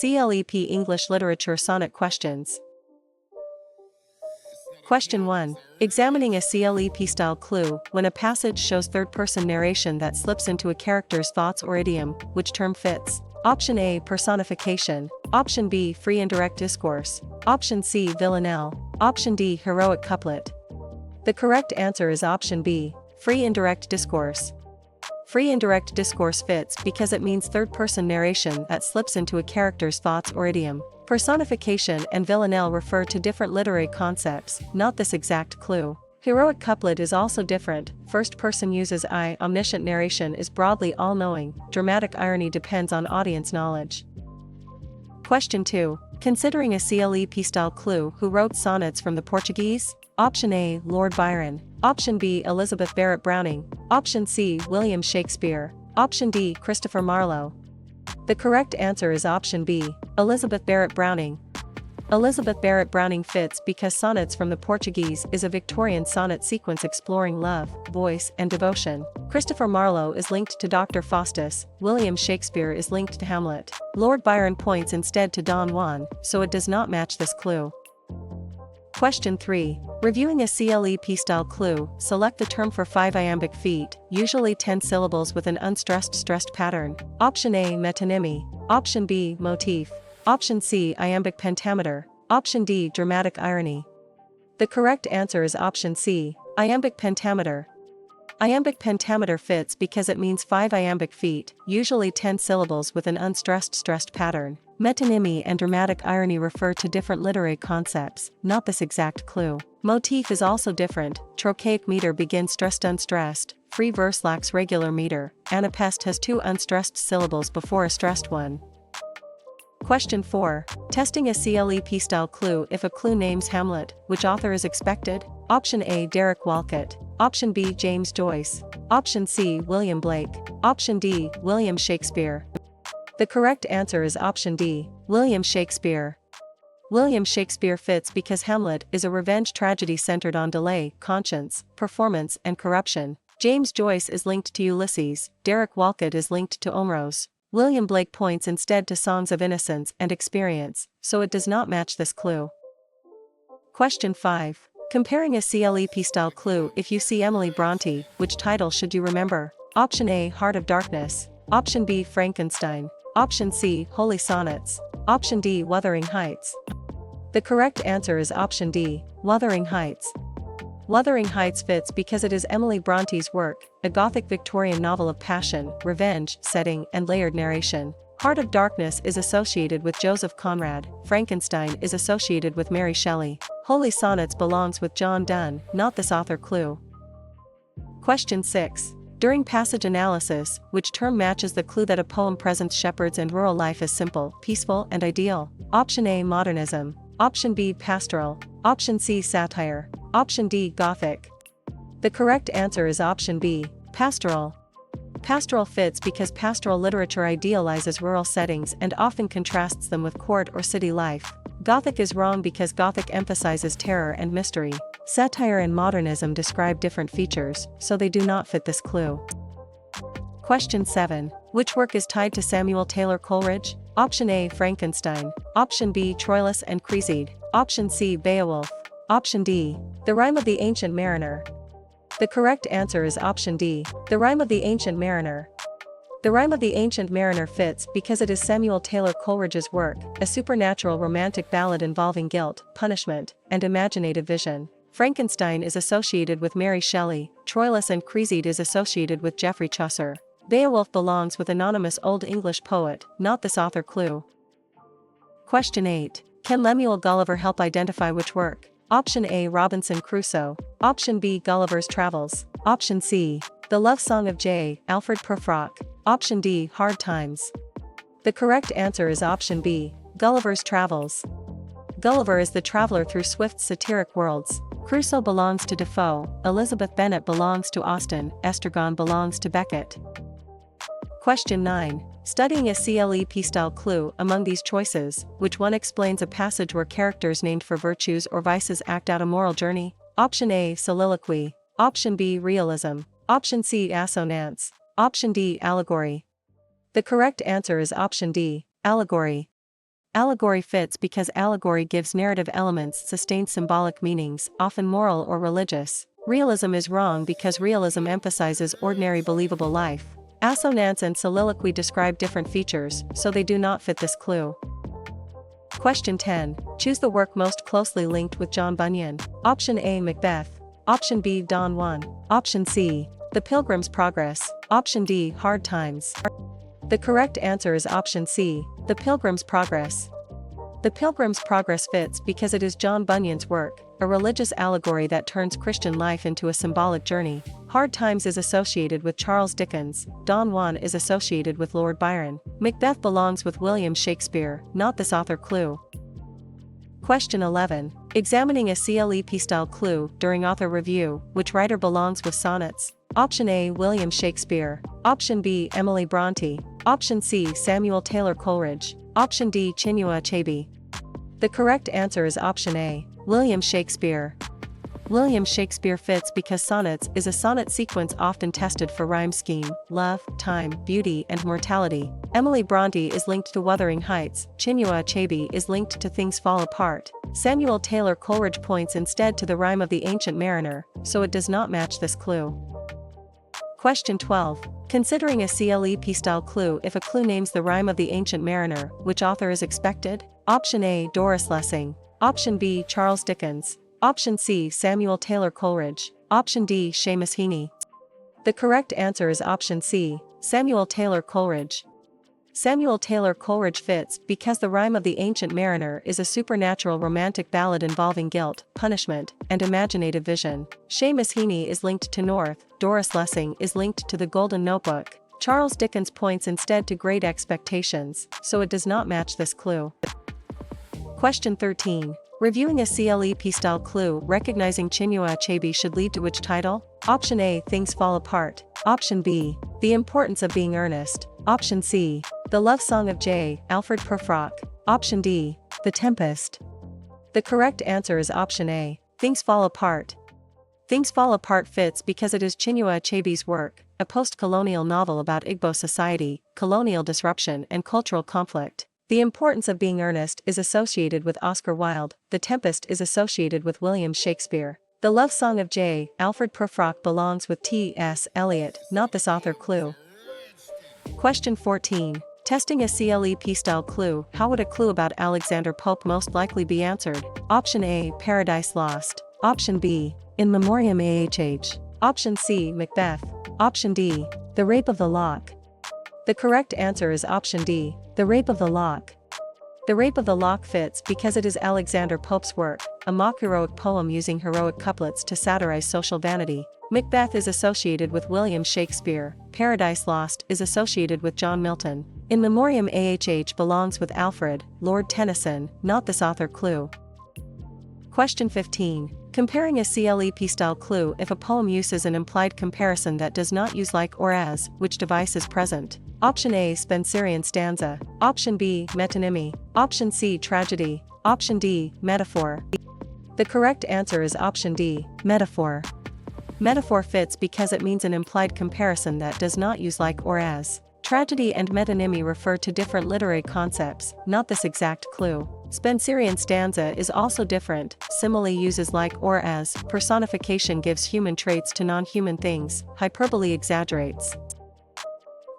CLEP English Literature Sonnet questions. Question 1. Examining a CLEP-style clue, when a passage shows third-person narration that slips into a character's thoughts or idiom, which term fits? Option A. Personification. Option B. Free indirect discourse. Option C. Villanelle. Option D. Heroic couplet. The correct answer is option B. Free indirect discourse. Free indirect discourse fits because it means third-person narration that slips into a character's thoughts or idiom. Personification and villanelle refer to different literary concepts, not this exact clue. Heroic couplet is also different. First person uses I. Omniscient narration is broadly all-knowing. Dramatic irony depends on audience knowledge. Question 2. Considering a CLEP-style clue, who wrote sonnets from the Portuguese? Option A. Lord Byron. Option B. Elizabeth Barrett Browning. Option C. William Shakespeare. Option D. Christopher Marlowe. The correct answer is option B. Elizabeth Barrett Browning. Elizabeth Barrett Browning fits because Sonnets from the Portuguese is a Victorian sonnet sequence exploring love, voice, and devotion. Christopher Marlowe is linked to Dr. Faustus. William Shakespeare is linked to Hamlet. Lord Byron points instead to Don Juan, so it does not match this clue. Question 3. Reviewing a CLEP-style clue, select the term for 5 iambic feet, usually 10 syllables with an unstressed stressed pattern. Option A. Metonymy. Option B. Motif. Option C. Iambic pentameter. Option D. Dramatic irony. The correct answer is option C. Iambic pentameter. Iambic pentameter fits because it means 5 iambic feet, usually 10 syllables with an unstressed stressed pattern. Metonymy and dramatic irony refer to different literary concepts, not this exact clue. Motif is also different. Trochaic meter begins stressed unstressed. Free verse lacks regular meter. Anapest has 2 unstressed syllables before a stressed one. Question 4. Testing a CLEP-style clue. If a clue names Hamlet, which author is expected? Option A. Derek Walcott. Option B. James Joyce. Option C. William Blake. Option D. William Shakespeare. The correct answer is option D. William Shakespeare. William Shakespeare fits because Hamlet is a revenge tragedy centered on delay, conscience, performance, and corruption. James Joyce is linked to Ulysses. Derek Walcott is linked to Omrose. William Blake points instead to songs of innocence and experience, so it does not match this clue. Question 5. Comparing a CLEP-style clue. If you see Emily Bronte, which title should you remember? Option A. Heart of Darkness. Option B. Frankenstein. Option C. Holy Sonnets. Option D. Wuthering Heights. The correct answer is option D. Wuthering Heights. Wuthering Heights fits because it is Emily Bronte's work, a Gothic Victorian novel of passion, revenge, setting, and layered narration. Heart of Darkness is associated with Joseph Conrad. Frankenstein is associated with Mary Shelley. Holy Sonnets belongs with John Donne, not this author clue. Question 6. During passage analysis, which term matches the clue that a poem presents shepherds and rural life as simple, peaceful, and ideal? Option A. Modernism. Option B. Pastoral. Option C. Satire. Option D. Gothic. The correct answer is option B. Pastoral. Pastoral fits because pastoral literature idealizes rural settings and often contrasts them with court or city life. Gothic is wrong because Gothic emphasizes terror and mystery. Satire and modernism describe different features, so they do not fit this clue. Question 7. Which work is tied to Samuel Taylor Coleridge? Option A. Frankenstein. Option B. Troilus and Cresside. Option C. Beowulf. Option D. The Rime of the Ancient Mariner. The correct answer is option D. The Rime of the Ancient Mariner. The Rime of the Ancient Mariner fits because it is Samuel Taylor Coleridge's work, a supernatural romantic ballad involving guilt, punishment, and imaginative vision. Frankenstein is associated with Mary Shelley. Troilus and Cresside is associated with Geoffrey Chaucer. Beowulf belongs with anonymous Old English poet, not this author clue. Question 8. Can Lemuel Gulliver help identify which work? Option A. Robinson Crusoe. Option B. Gulliver's Travels. Option C. The Love Song of J. Alfred Prufrock. Option D. Hard Times. The correct answer is option B. Gulliver's Travels. Gulliver is the traveler through Swift's satiric worlds. Crusoe belongs to Defoe. Elizabeth Bennet belongs to Austen. Estragon belongs to Beckett. Question 9. Studying a CLEP-style clue. Among these choices, which one explains a passage where characters named for virtues or vices act out a moral journey? Option A. Soliloquy. Option B. Realism. Option C. Assonance. Option D. Allegory. The correct answer is option D. Allegory. Allegory fits because allegory gives narrative elements sustained symbolic meanings, often moral or religious. Realism is wrong because realism emphasizes ordinary believable life. Assonance and soliloquy describe different features, so they do not fit this clue. Question 10. Choose the work most closely linked with John Bunyan. Option A. Macbeth. Option B. Don Juan. Option C. The Pilgrim's Progress. Option D. Hard Times. The correct answer is option C. The Pilgrim's Progress. The Pilgrim's Progress fits because it is John Bunyan's work, a religious allegory that turns Christian life into a symbolic journey. Hard Times is associated with Charles Dickens. Don Juan is associated with Lord Byron. Macbeth belongs with William Shakespeare, not this author clue. Question 11. Examining a CLEP-style clue during author review, which writer belongs with sonnets? Option A. William Shakespeare. Option B. Emily Bronte. Option C. Samuel Taylor Coleridge. Option D. Chinua Achebe. The correct answer is option A. William Shakespeare. William Shakespeare fits because sonnets is a sonnet sequence often tested for rhyme scheme, love, time, beauty, and mortality. Emily Bronte is linked to Wuthering Heights. Chinua Achebe is linked to Things Fall Apart. Samuel Taylor Coleridge points instead to the rhyme of the Ancient Mariner, so it does not match this clue. Question 12. Considering a CLEP-style clue, if a clue names the rhyme of the Ancient Mariner, which author is expected? Option A. Doris Lessing. Option B. Charles Dickens. Option C. Samuel Taylor Coleridge. Option D. Seamus Heaney. The correct answer is option C. Samuel Taylor Coleridge. Samuel Taylor Coleridge fits because the rhyme of the Ancient Mariner is a supernatural romantic ballad involving guilt, punishment, and imaginative vision. Seamus Heaney is linked to North. Doris Lessing is linked to the Golden Notebook. Charles Dickens points instead to Great Expectations, so it does not match this clue. Question 13. Reviewing a CLEP-style clue recognizing Chinua Achebe should lead to which title? Option A. Things Fall Apart. Option B. The Importance of Being Earnest. Option C. The Love Song of J. Alfred Prufrock. Option D. The Tempest. The correct answer is option A. Things Fall Apart. Things Fall Apart fits because it is Chinua Achebe's work, a post-colonial novel about Igbo society, colonial disruption and cultural conflict. The Importance of Being Earnest is associated with Oscar Wilde. The Tempest is associated with William Shakespeare. The Love Song of J. Alfred Prufrock belongs with T.S. Eliot, not this author clue. Question 14. Testing a CLEP-style clue, how would a clue about Alexander Pope most likely be answered? Option A. Paradise Lost. Option B. In Memoriam AHH. Option C. Macbeth. Option D. The Rape of the Lock. The correct answer is option D. The Rape of the Lock. The Rape of the Lock fits because it is Alexander Pope's work, a mock-heroic poem using heroic couplets to satirize social vanity. Macbeth is associated with William Shakespeare. Paradise Lost is associated with John Milton. In Memoriam AHH belongs with Alfred, Lord Tennyson, not this author clue. Question 15. Comparing a CLEP-style clue, if a poem uses an implied comparison that does not use like or as, which device is present? Option A. Spenserian stanza. Option B. Metonymy. Option C. Tragedy. Option D. Metaphor. The correct answer is option D. Metaphor. Metaphor fits because it means an implied comparison that does not use like or as. Tragedy and metonymy refer to different literary concepts, not this exact clue. Spenserian stanza is also different. Simile uses like or as. Personification gives human traits to non-human things. Hyperbole exaggerates.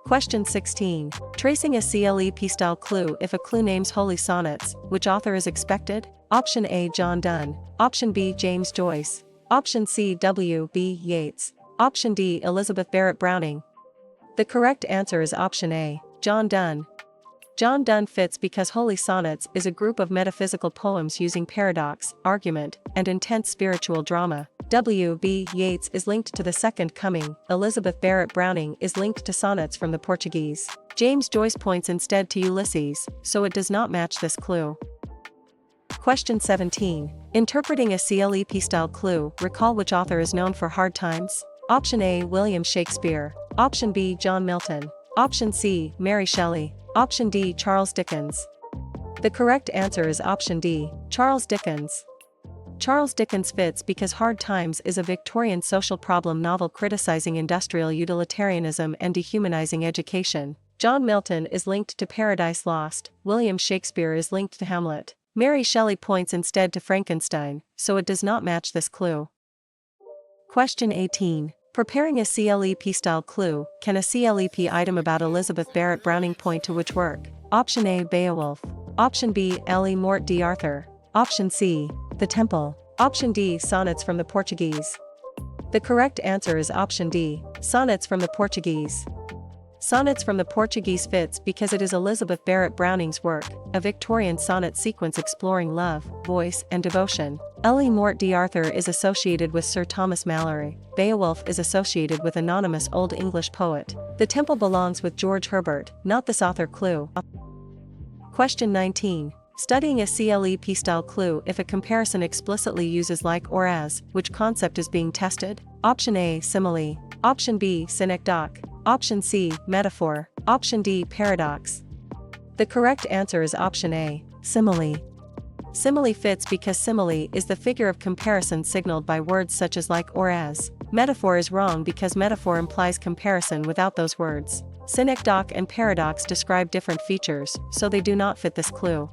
Question 16. Tracing a CLEP-style clue, if a clue names holy sonnets, which author is expected? Option A. John Donne. Option B. James Joyce. Option C. W. B. Yeats. Option D. Elizabeth Barrett Browning. The correct answer is option A. John Donne. John Donne fits because Holy Sonnets is a group of metaphysical poems using paradox, argument, and intense spiritual drama. W. B. Yeats is linked to the Second Coming. Elizabeth Barrett Browning is linked to sonnets from the Portuguese. James Joyce points instead to Ulysses, so it does not match this clue. Question 17. Interpreting a CLEP-style clue, recall which author is known for Hard Times? Option A. William Shakespeare. Option B. John Milton. Option C. Mary Shelley. Option D. Charles Dickens. The correct answer is option D. Charles Dickens. Charles Dickens fits because Hard Times is a Victorian social problem novel criticizing industrial utilitarianism and dehumanizing education. John Milton is linked to Paradise Lost, William Shakespeare is linked to Hamlet. Mary Shelley points instead to Frankenstein, so it does not match this clue. Question 18. Preparing a CLEP-style clue, can a CLEP item about Elizabeth Barrett Browning point to which work? Option A. Beowulf. Option B. L.E. Morte d'Arthur. Option C. The Temple. Option D. Sonnets from the Portuguese. The correct answer is option D. Sonnets from the Portuguese. Sonnets from the Portuguese fits because it is Elizabeth Barrett Browning's work, a Victorian sonnet sequence exploring love, voice, and devotion. L.E. Morte d'Arthur is associated with Sir Thomas Malory. Beowulf is associated with anonymous Old English poet. The Temple belongs with George Herbert, not this author clue. Question 19. Studying a CLEP-style clue if a comparison explicitly uses like or as, which concept is being tested? Option A. Simile. Option B. Synecdoche. Option C. Metaphor. Option D. Paradox. The correct answer is option A. Simile. Simile fits because simile is the figure of comparison signaled by words such as like or as. Metaphor is wrong because metaphor implies comparison without those words. Synecdoche and paradox describe different features, so they do not fit this clue.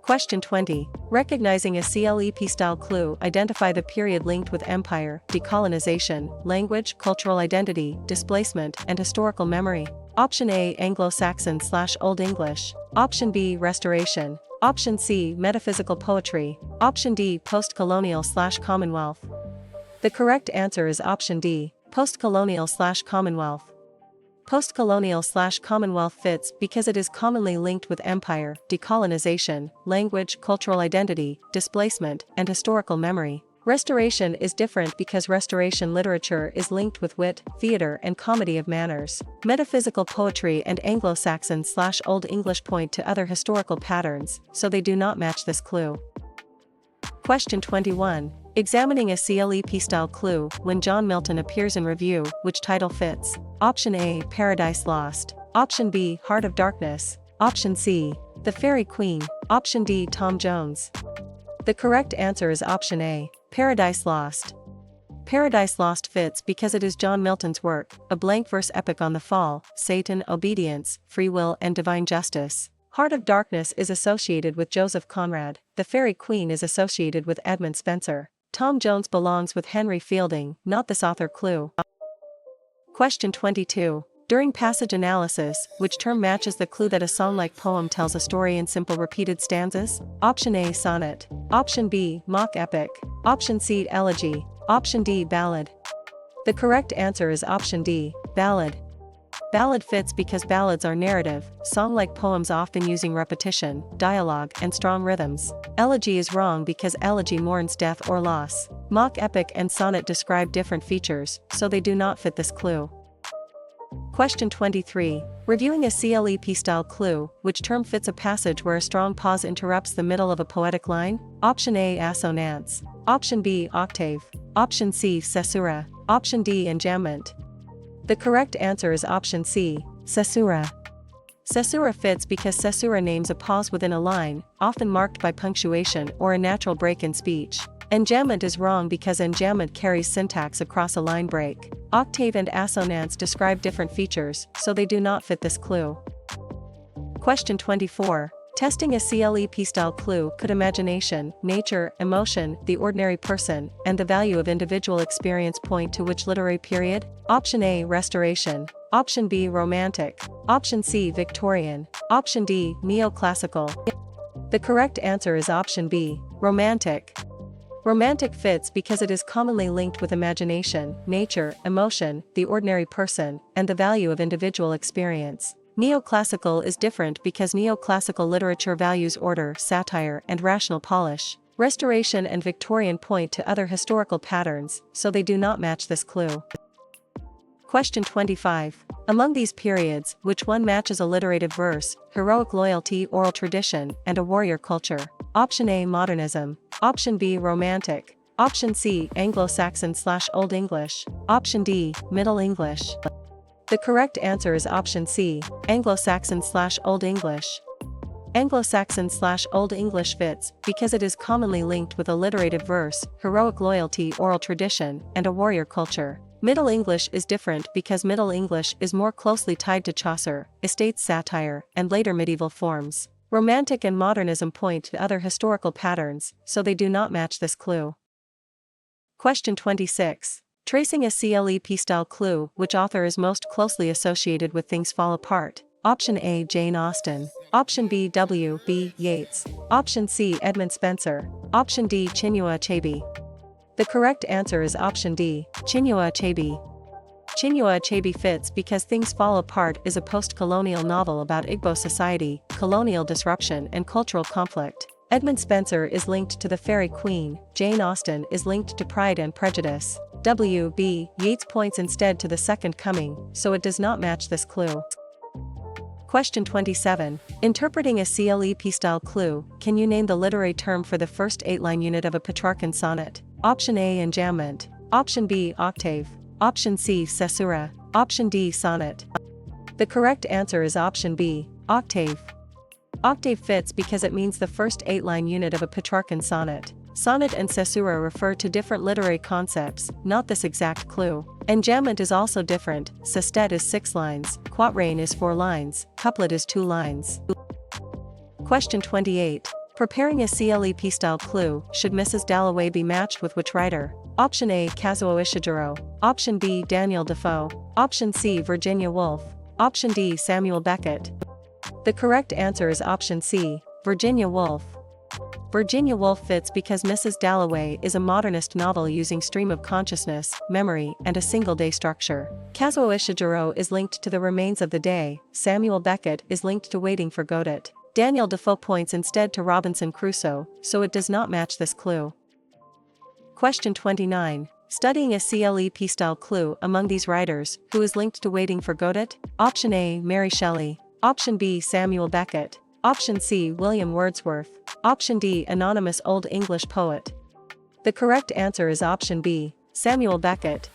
Question 20. Recognizing a CLEP-style clue, identify the period linked with empire, decolonization, language, cultural identity, displacement, and historical memory. Option A. Anglo-Saxon/Old English. Option B. Restoration. Option C. Metaphysical poetry. Option D. Post-colonial/Commonwealth. The correct answer is option D. Post-colonial/Commonwealth. Post-colonial/Commonwealth fits because it is commonly linked with empire, decolonization, language, cultural identity, displacement, and historical memory. Restoration is different because restoration literature is linked with wit, theater, and comedy of manners. Metaphysical poetry and Anglo-Saxon/Old English point to other historical patterns, so they do not match this clue. Question 21. Examining a CLEP-style clue, when John Milton appears in review, which title fits? Option A. Paradise Lost. Option B. Heart of Darkness. Option C. The Fairy Queen. Option D. Tom Jones. The correct answer is option A. Paradise Lost. Paradise Lost fits because it is John Milton's work, a blank verse epic on the fall, Satan, obedience, free will, and divine justice. Heart of Darkness is associated with Joseph Conrad. The Fairy Queen is associated with Edmund Spenser. Tom Jones belongs with Henry Fielding, not this author clue. Question 22. During passage analysis, which term matches the clue that a song-like poem tells a story in simple repeated stanzas? Option A. Sonnet. Option B. Mock epic. Option C. Elegy. Option D. Ballad. The correct answer is option D. Ballad. Ballad fits because ballads are narrative, song-like poems often using repetition, dialogue, and strong rhythms. Elegy is wrong because elegy mourns death or loss. Mock epic and sonnet describe different features, so they do not fit this clue. Question 23. Reviewing a CLEP-style clue, which term fits a passage where a strong pause interrupts the middle of a poetic line? Option A. Assonance. Option B. Octave. Option C. Caesura. Option D. Enjambment. The correct answer is option C. Caesura. Caesura fits because caesura names a pause within a line, often marked by punctuation or a natural break in speech. Enjambment is wrong because enjambment carries syntax across a line break. Octave and assonance describe different features, so they do not fit this clue. Question 24. Testing a CLEP-style clue, could imagination, nature, emotion, the ordinary person, and the value of individual experience point to which literary period? Option A. Restoration. Option B. Romantic. Option C. Victorian. Option D. Neoclassical. The correct answer is option B. Romantic. Romantic fits because it is commonly linked with imagination, nature, emotion, the ordinary person, and the value of individual experience. Neoclassical is different because neoclassical literature values order, satire, and rational polish. Restoration and Victorian point to other historical patterns, so they do not match this clue. Question 25. Among these periods, which one matches alliterative verse, heroic loyalty, oral tradition, and a warrior culture? Option A. Modernism. Option B. Romantic. Option C. Anglo-Saxon/Old English. Option D. Middle English. The correct answer is option C. Anglo-Saxon/Old English. Anglo-Saxon/Old English fits because it is commonly linked with alliterative verse, heroic loyalty, oral tradition, and a warrior culture. Middle English is different because Middle English is more closely tied to Chaucer, Estates satire, and later medieval forms. Romantic and modernism point to other historical patterns, so they do not match this clue. Question 26. Tracing a CLEP style clue, which author is most closely associated with Things Fall Apart? Option A. Jane Austen. Option B. W.B. Yeats. Option C. Edmund Spenser. Option D. Chinua Achebe. The correct answer is option D. Chinua Achebe. Chinua Achebe fits because Things Fall Apart is a post-colonial novel about Igbo society, colonial disruption and cultural conflict. Edmund Spenser is linked to the Fairy Queen, Jane Austen is linked to Pride and Prejudice. W.B. Yeats points instead to The Second Coming, so it does not match this clue. Question 27. Interpreting a CLEP-style clue, can you name the literary term for the first 8-line unit of a Petrarchan sonnet? Option A. Enjambment. Option B. Octave. Option C. Caesura. Option D. Sonnet. The correct answer is option B. Octave. Octave fits because it means the first 8-line unit of a Petrarchan sonnet. Sonnet and caesura refer to different literary concepts, not this exact clue. Enjambment is also different, sestet is 6 lines, quatrain is 4 lines, couplet is 2 lines. Question 28. Preparing a CLEP-style clue, should Mrs. Dalloway be matched with which writer? Option A. Kazuo Ishiguro. Option B. Daniel Defoe. Option C. Virginia Woolf. Option D. Samuel Beckett. The correct answer is option C. Virginia Woolf. Virginia Woolf fits because Mrs. Dalloway is a modernist novel using stream of consciousness, memory, and a single-day structure. Kazuo Ishiguro is linked to The Remains of the Day, Samuel Beckett is linked to Waiting for Godot. Daniel Defoe points instead to Robinson Crusoe, so it does not match this clue. Question 29. Studying a CLEP-style clue among these writers, who is linked to Waiting for Godot? Option A. Mary Shelley. Option B. Samuel Beckett. Option C. William Wordsworth. Option D. Anonymous Old English poet. The correct answer is option B. Samuel Beckett.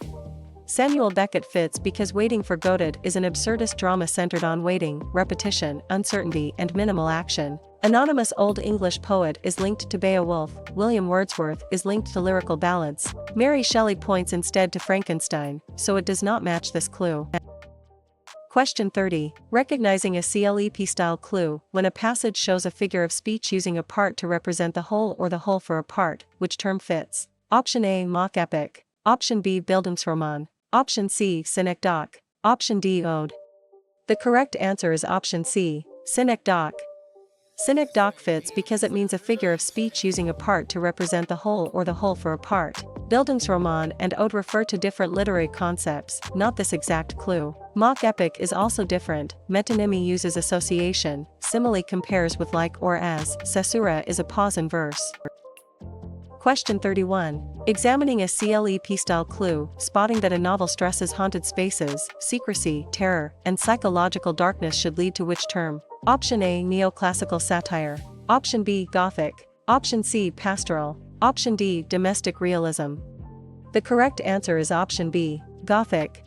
Samuel Beckett fits because Waiting for Godot is an absurdist drama centered on waiting, repetition, uncertainty, and minimal action. Anonymous Old English poet is linked to Beowulf, William Wordsworth is linked to lyrical ballads. Mary Shelley points instead to Frankenstein, so it does not match this clue. Question 30. Recognizing a CLEP-style clue, when a passage shows a figure of speech using a part to represent the whole or the whole for a part, which term fits? Option A. Mock epic. Option B. Bildungsroman. Option C. Synecdoche. Option D. Ode. The correct answer is option C. Synecdoche. Synecdoche fits because it means a figure of speech using a part to represent the whole or the whole for a part. Bildungsroman and ode refer to different literary concepts, not this exact clue. Mock epic is also different, metonymy uses association, simile compares with like or as, caesura is a pause in verse. Question 31. Examining a CLEP-style clue, spotting that a novel stresses haunted spaces, secrecy, terror, and psychological darkness should lead to which term? Option A. Neoclassical satire. Option B. Gothic. Option C. Pastoral. Option D. Domestic realism. The correct answer is option B. Gothic.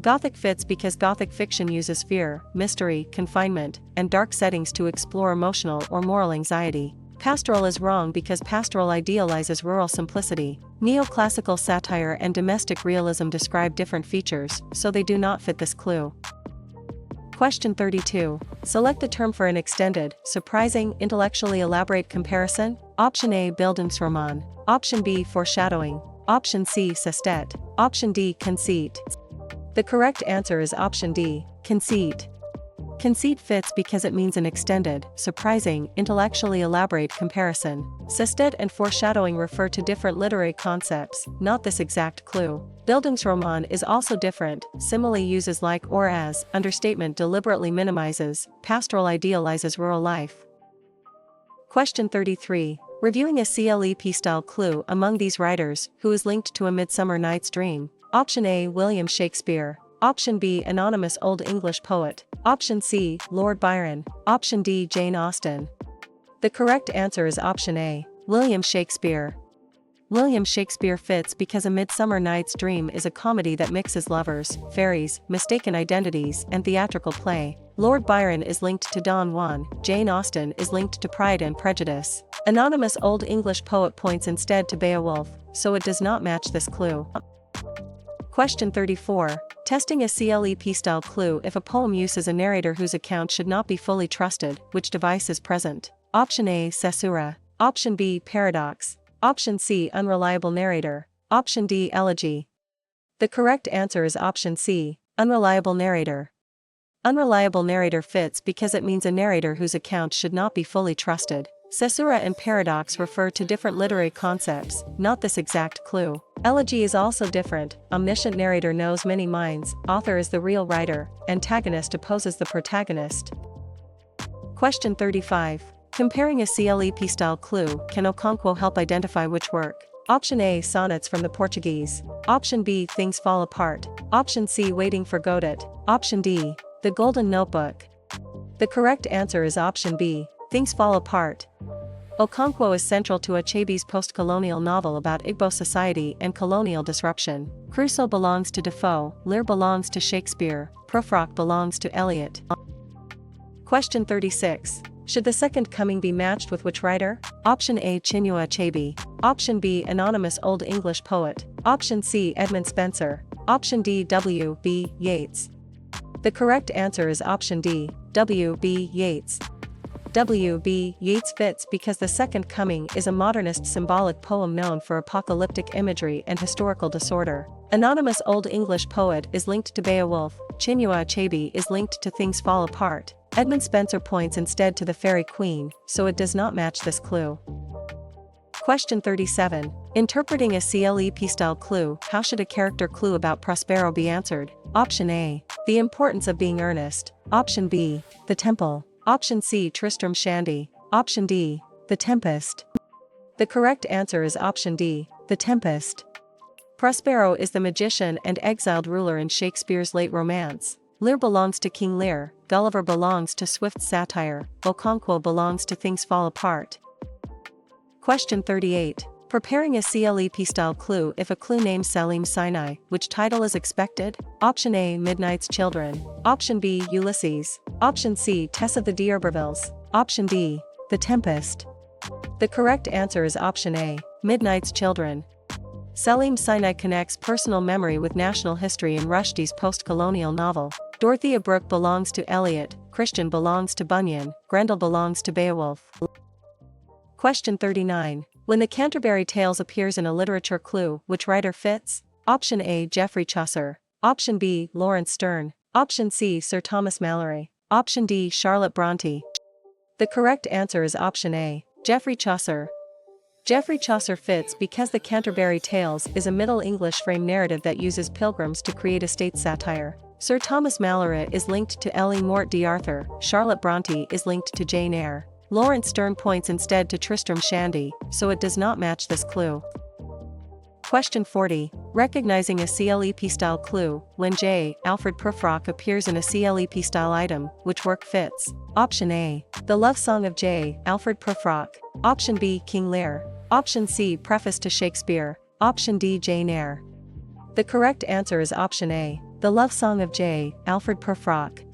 Gothic fits because Gothic fiction uses fear, mystery, confinement, and dark settings to explore emotional or moral anxiety. Pastoral is wrong because pastoral idealizes rural simplicity. Neoclassical satire and domestic realism describe different features, so they do not fit this clue. Question 32. Select the term for an extended, surprising, intellectually elaborate comparison. Option A. Bildungsroman. Option B. Foreshadowing. Option C. Sestet. Option D. Conceit. The correct answer is option D. Conceit. Conceit fits because it means an extended, surprising, intellectually elaborate comparison. Sestet and foreshadowing refer to different literary concepts, not this exact clue. Bildungsroman is also different, simile uses like or as, understatement deliberately minimizes, pastoral idealizes rural life. Question 33. Reviewing a CLEP-style clue among these writers, who is linked to A Midsummer Night's Dream? Option A. William Shakespeare. Option B. Anonymous Old English poet. Option C. Lord Byron. Option D. Jane Austen. The correct answer is option A. William Shakespeare. William Shakespeare fits because A Midsummer Night's Dream is a comedy that mixes lovers, fairies, mistaken identities, and theatrical play. Lord Byron is linked to Don Juan, Jane Austen is linked to Pride and Prejudice. Anonymous Old English poet points instead to Beowulf, so it does not match this clue. Question 34. Testing a CLEP style clue if a poem uses a narrator whose account should not be fully trusted, which device is present? Option A, caesura. Option B, paradox. Option C, unreliable narrator. Option D, elegy. The correct answer is option C, unreliable narrator. Unreliable narrator fits because it means a narrator whose account should not be fully trusted. Caesura and paradox refer to different literary concepts, not this exact clue. Elegy is also different. Omniscient narrator knows many minds, author is the real writer, antagonist opposes the protagonist. Question 35. Comparing a CLEP style clue, can Okonkwo help identify which work? Option A, Sonnets from the Portuguese. Option B, Things Fall Apart. Option C, Waiting for Godot. Option D, The Golden Notebook. The correct answer is option B, Things Fall Apart. Okonkwo is central to Achebe's post-colonial novel about Igbo society and colonial disruption. Crusoe belongs to Defoe, Lear belongs to Shakespeare, Prufrock belongs to Eliot. Question 36. Should the second coming be matched with which writer? Option A, Chinua Achebe. Option B, anonymous Old English poet. Option C, Edmund Spenser. Option D, W.B. Yeats. The correct answer is option D, W.B. Yeats. W.B. Yeats fits because The Second Coming is a modernist symbolic poem known for apocalyptic imagery and historical disorder. Anonymous Old English poet is linked to Beowulf, Chinua Achebe is linked to Things Fall Apart. Edmund Spenser points instead to the Fairy Queen, so it does not match this clue. Question 37. Interpreting a CLEP-style clue, how should a character clue about Prospero be answered? Option A, the importance of being earnest. Option B, the temple. Option C, Tristram Shandy. Option D, the Tempest. The correct answer is option D, the Tempest. Prospero is the magician and exiled ruler in Shakespeare's late romance. Lear belongs to King Lear, Gulliver belongs to Swift's satire, Okonkwo belongs to Things Fall Apart. Question 38. Preparing a CLEP-style clue if a clue names Salim Sinai, which title is expected? Option A, Midnight's Children. Option B, Ulysses. Option C, Tess of the D'Urbervilles. Option D, The Tempest. The correct answer is option A, Midnight's Children. Salim Sinai connects personal memory with national history in Rushdie's post-colonial novel. Dorothea Brooke belongs to Eliot, Christian belongs to Bunyan, Grendel belongs to Beowulf. Question 39. When the Canterbury Tales appears in a literature clue, which writer fits? Option A, Geoffrey Chaucer. Option B, Lawrence Sterne. Option C, Sir Thomas Malory. Option D, Charlotte Brontë. The correct answer is option A, Geoffrey Chaucer. Geoffrey Chaucer fits because the Canterbury Tales is a Middle English frame narrative that uses pilgrims to create a state satire. Sir Thomas Malory is linked to Ellie Morte d'Arthur, Charlotte Brontë is linked to Jane Eyre. Lawrence Sterne points instead to Tristram Shandy, so it does not match this clue. Question 40. Recognizing a CLEP-style clue, when J. Alfred Prufrock appears in a CLEP-style item, which work fits? Option A, The Love Song of J. Alfred Prufrock. Option B, King Lear. Option C, Preface to Shakespeare. Option D, Jane Eyre. The correct answer is option A, The Love Song of J. Alfred Prufrock.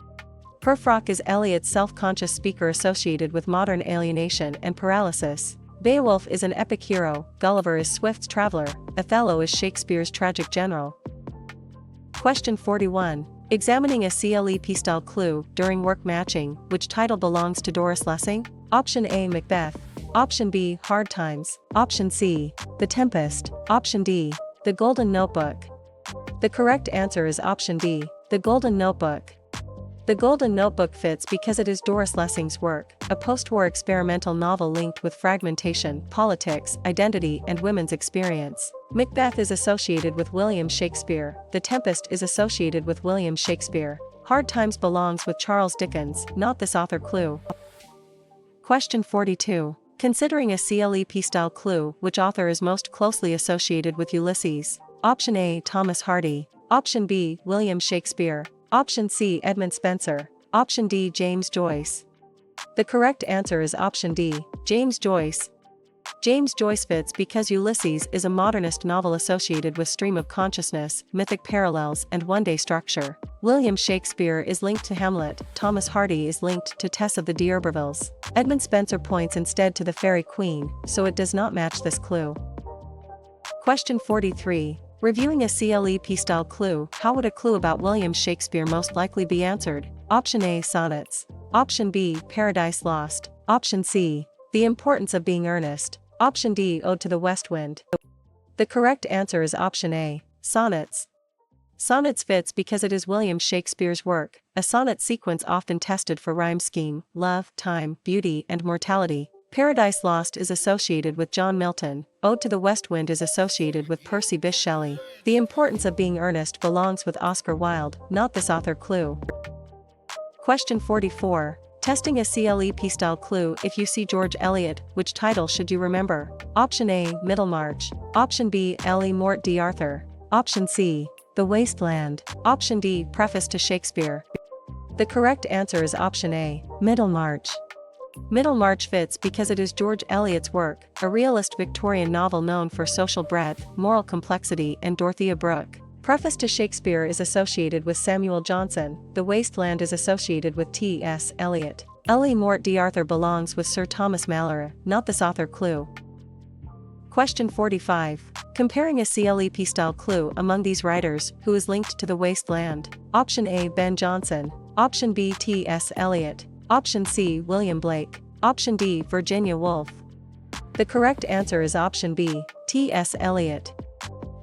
Prufrock is Eliot's self-conscious speaker associated with modern alienation and paralysis. Beowulf is an epic hero, Gulliver is Swift's traveler, Othello is Shakespeare's tragic general. Question 41. Examining a CLEP-style clue during work matching, which title belongs to Doris Lessing? Option A, Macbeth. Option B, Hard Times. Option C, The Tempest. Option D, The Golden Notebook. The correct answer is option D, The Golden Notebook. The Golden Notebook fits because it is Doris Lessing's work, a post-war experimental novel linked with fragmentation, politics, identity, and women's experience. Macbeth is associated with William Shakespeare, The Tempest is associated with William Shakespeare. Hard Times belongs with Charles Dickens, not this author clue. Question 42. Considering a CLEP-style clue, which author is most closely associated with Ulysses? Option A, Thomas Hardy. Option B, William Shakespeare. Option C, Edmund Spenser. Option D, James Joyce. The correct answer is option D, James Joyce. James Joyce fits because Ulysses is a modernist novel associated with stream of consciousness, mythic parallels, and one-day structure. William Shakespeare is linked to Hamlet, Thomas Hardy is linked to Tess of the D'Urbervilles. Edmund Spenser points instead to the Fairy Queen, so it does not match this clue. Question 43. Reviewing a CLEP style clue, how would a clue about William Shakespeare most likely be answered? Option A, sonnets. Option B, Paradise Lost. Option C, the importance of being earnest. Option D, Ode to the West Wind. The correct answer is option A, sonnets. Sonnets fits because it is William Shakespeare's work, a sonnet sequence often tested for rhyme scheme, love, time, beauty, and mortality. Paradise Lost is associated with John Milton, Ode to the West Wind is associated with Percy Bysshe Shelley. The importance of being earnest belongs with Oscar Wilde, not this author clue. Question 44. Testing a CLEP style clue. If you see George Eliot, which title should you remember? Option A, Middlemarch. Option B, L.E. Mort d'Arthur. Option C, The Wasteland. Option D, Preface to Shakespeare. The correct answer is option A, Middlemarch. Middlemarch fits because it is George Eliot's work, a realist Victorian novel known for social breadth, moral complexity, and Dorothea Brooke. Preface to Shakespeare is associated with Samuel Johnson. The Wasteland is associated with T.S. Eliot. L.E. Mort d'Arthur belongs with Sir Thomas Malory, not this author clue. Question 45. Comparing a CLEP style clue among these writers, who is linked to The Wasteland? Option A, Ben Jonson. Option B, T.S. Eliot. Option C, William Blake. Option D, Virginia Woolf. The correct answer is option B, T.S. Eliot.